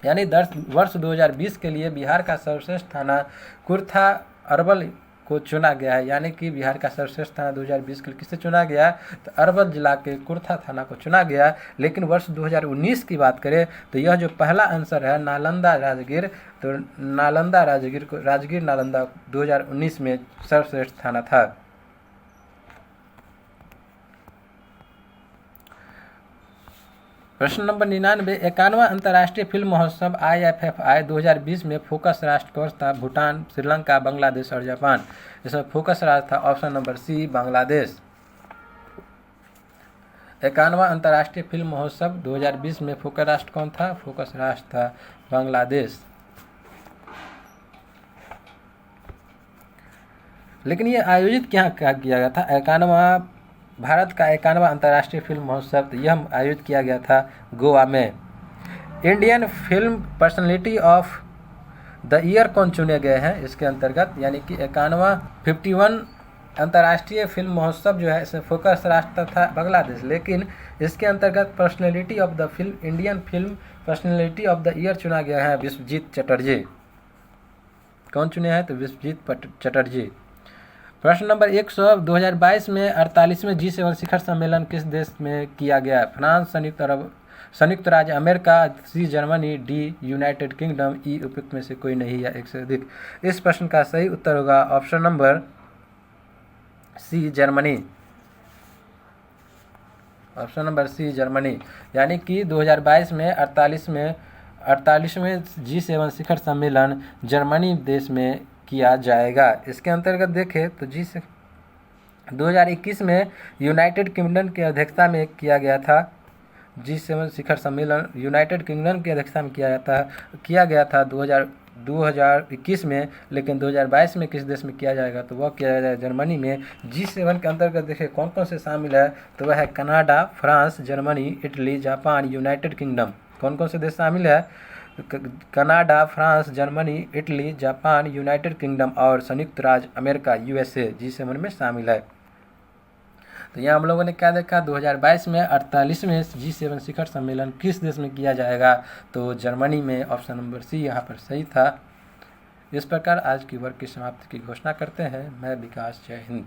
Speaker 1: यानी वर्ष 2020 के लिए बिहार का सर्वश्रेष्ठ थाना कुर्था अरवल को चुना गया है। यानी कि बिहार का सर्वश्रेष्ठ थाना 2020 के लिए किसे चुना गया? तो अरवल जिला के कुर्था थाना को चुना गया। लेकिन वर्ष 2019 की बात करें तो यह जो पहला आंसर है नालंदा राजगीर, तो राजगीर नालंदा 2019 में सर्वश्रेष्ठ थाना था। प्रश्न नंबर 99, 51वां अंतर्राष्ट्रीय फिल्म महोत्सव IFFI 2020 में फोकस राष्ट्र कौन था? भूटान, श्रीलंका, बांग्लादेश और जापान। इसमें फोकस राष्ट्र था ऑप्शन नंबर सी बांग्लादेश। 51वां अंतर्राष्ट्रीय फिल्म महोत्सव 2020 में फोकस राष्ट्र कौन था? फोकस राष्ट्र था बांग्लादेश। लेकिन ये आयोजित क्या किया गया था? भारत का 51वां अंतर्राष्ट्रीय फिल्म महोत्सव यह आयोजित किया गया था गोवा में। Indian film personality of the year कौन चुने गए हैं इसके अंतर्गत? यानी कि 51 अंतर्राष्ट्रीय फिल्म महोत्सव जो है इसमें फोकस राष्ट्र था बांग्लादेश, लेकिन इसके अंतर्गत personality of the Indian film personality of the year चुना गया है विश्वजीत चटर्जी। कौन चुने हैं? तो विश्वजीत चटर्जी। प्रश्न नंबर 100, 2022 में 48वें G7 शिखर सम्मेलन किस देश में किया गया? फ्रांस, संयुक्त राज्य अमेरिका, C Germany, D United Kingdom, E उपयुक्त में से कोई नहीं या एक से अधिक। इस प्रश्न का सही उत्तर होगा option number C Germany. Option number C Germany. यानी कि 2022 में 48वें G7 शिखर सम्मेलन जर्मनी देश में किया जाएगा। इसके अंतर्गत देखें तो 2021 में यूनाइटेड किंगडम की अध्यक्षता में किया गया था। G7 शिखर सम्मेलन यूनाइटेड किंगडम की अध्यक्षता में किया गया था 2021 में, लेकिन 2022 में किस देश में किया जाएगा? तो वह किया जाएगा जर्मनी में। G7 के अंतर्गत देखें कौन कौन से शामिल है? तो वह है Canada, France, Germany, Italy, Japan, United kingdom. कौन कौन से देश शामिल है? Canada, France, Germany, Italy, Japan, United kingdom और संयुक्त राज्य अमेरिका USA G7 में शामिल है। तो यहाँ हम लोगों ने क्या देखा, 2022 में 48वें G7 शिखर सम्मेलन किस देश में किया जाएगा, तो जर्मनी में। ऑप्शन नंबर सी यहाँ पर सही था। इस प्रकार आज की वर्ग की समाप्ति की घोषणा करते हैं। मैं विकास, जय हिंद।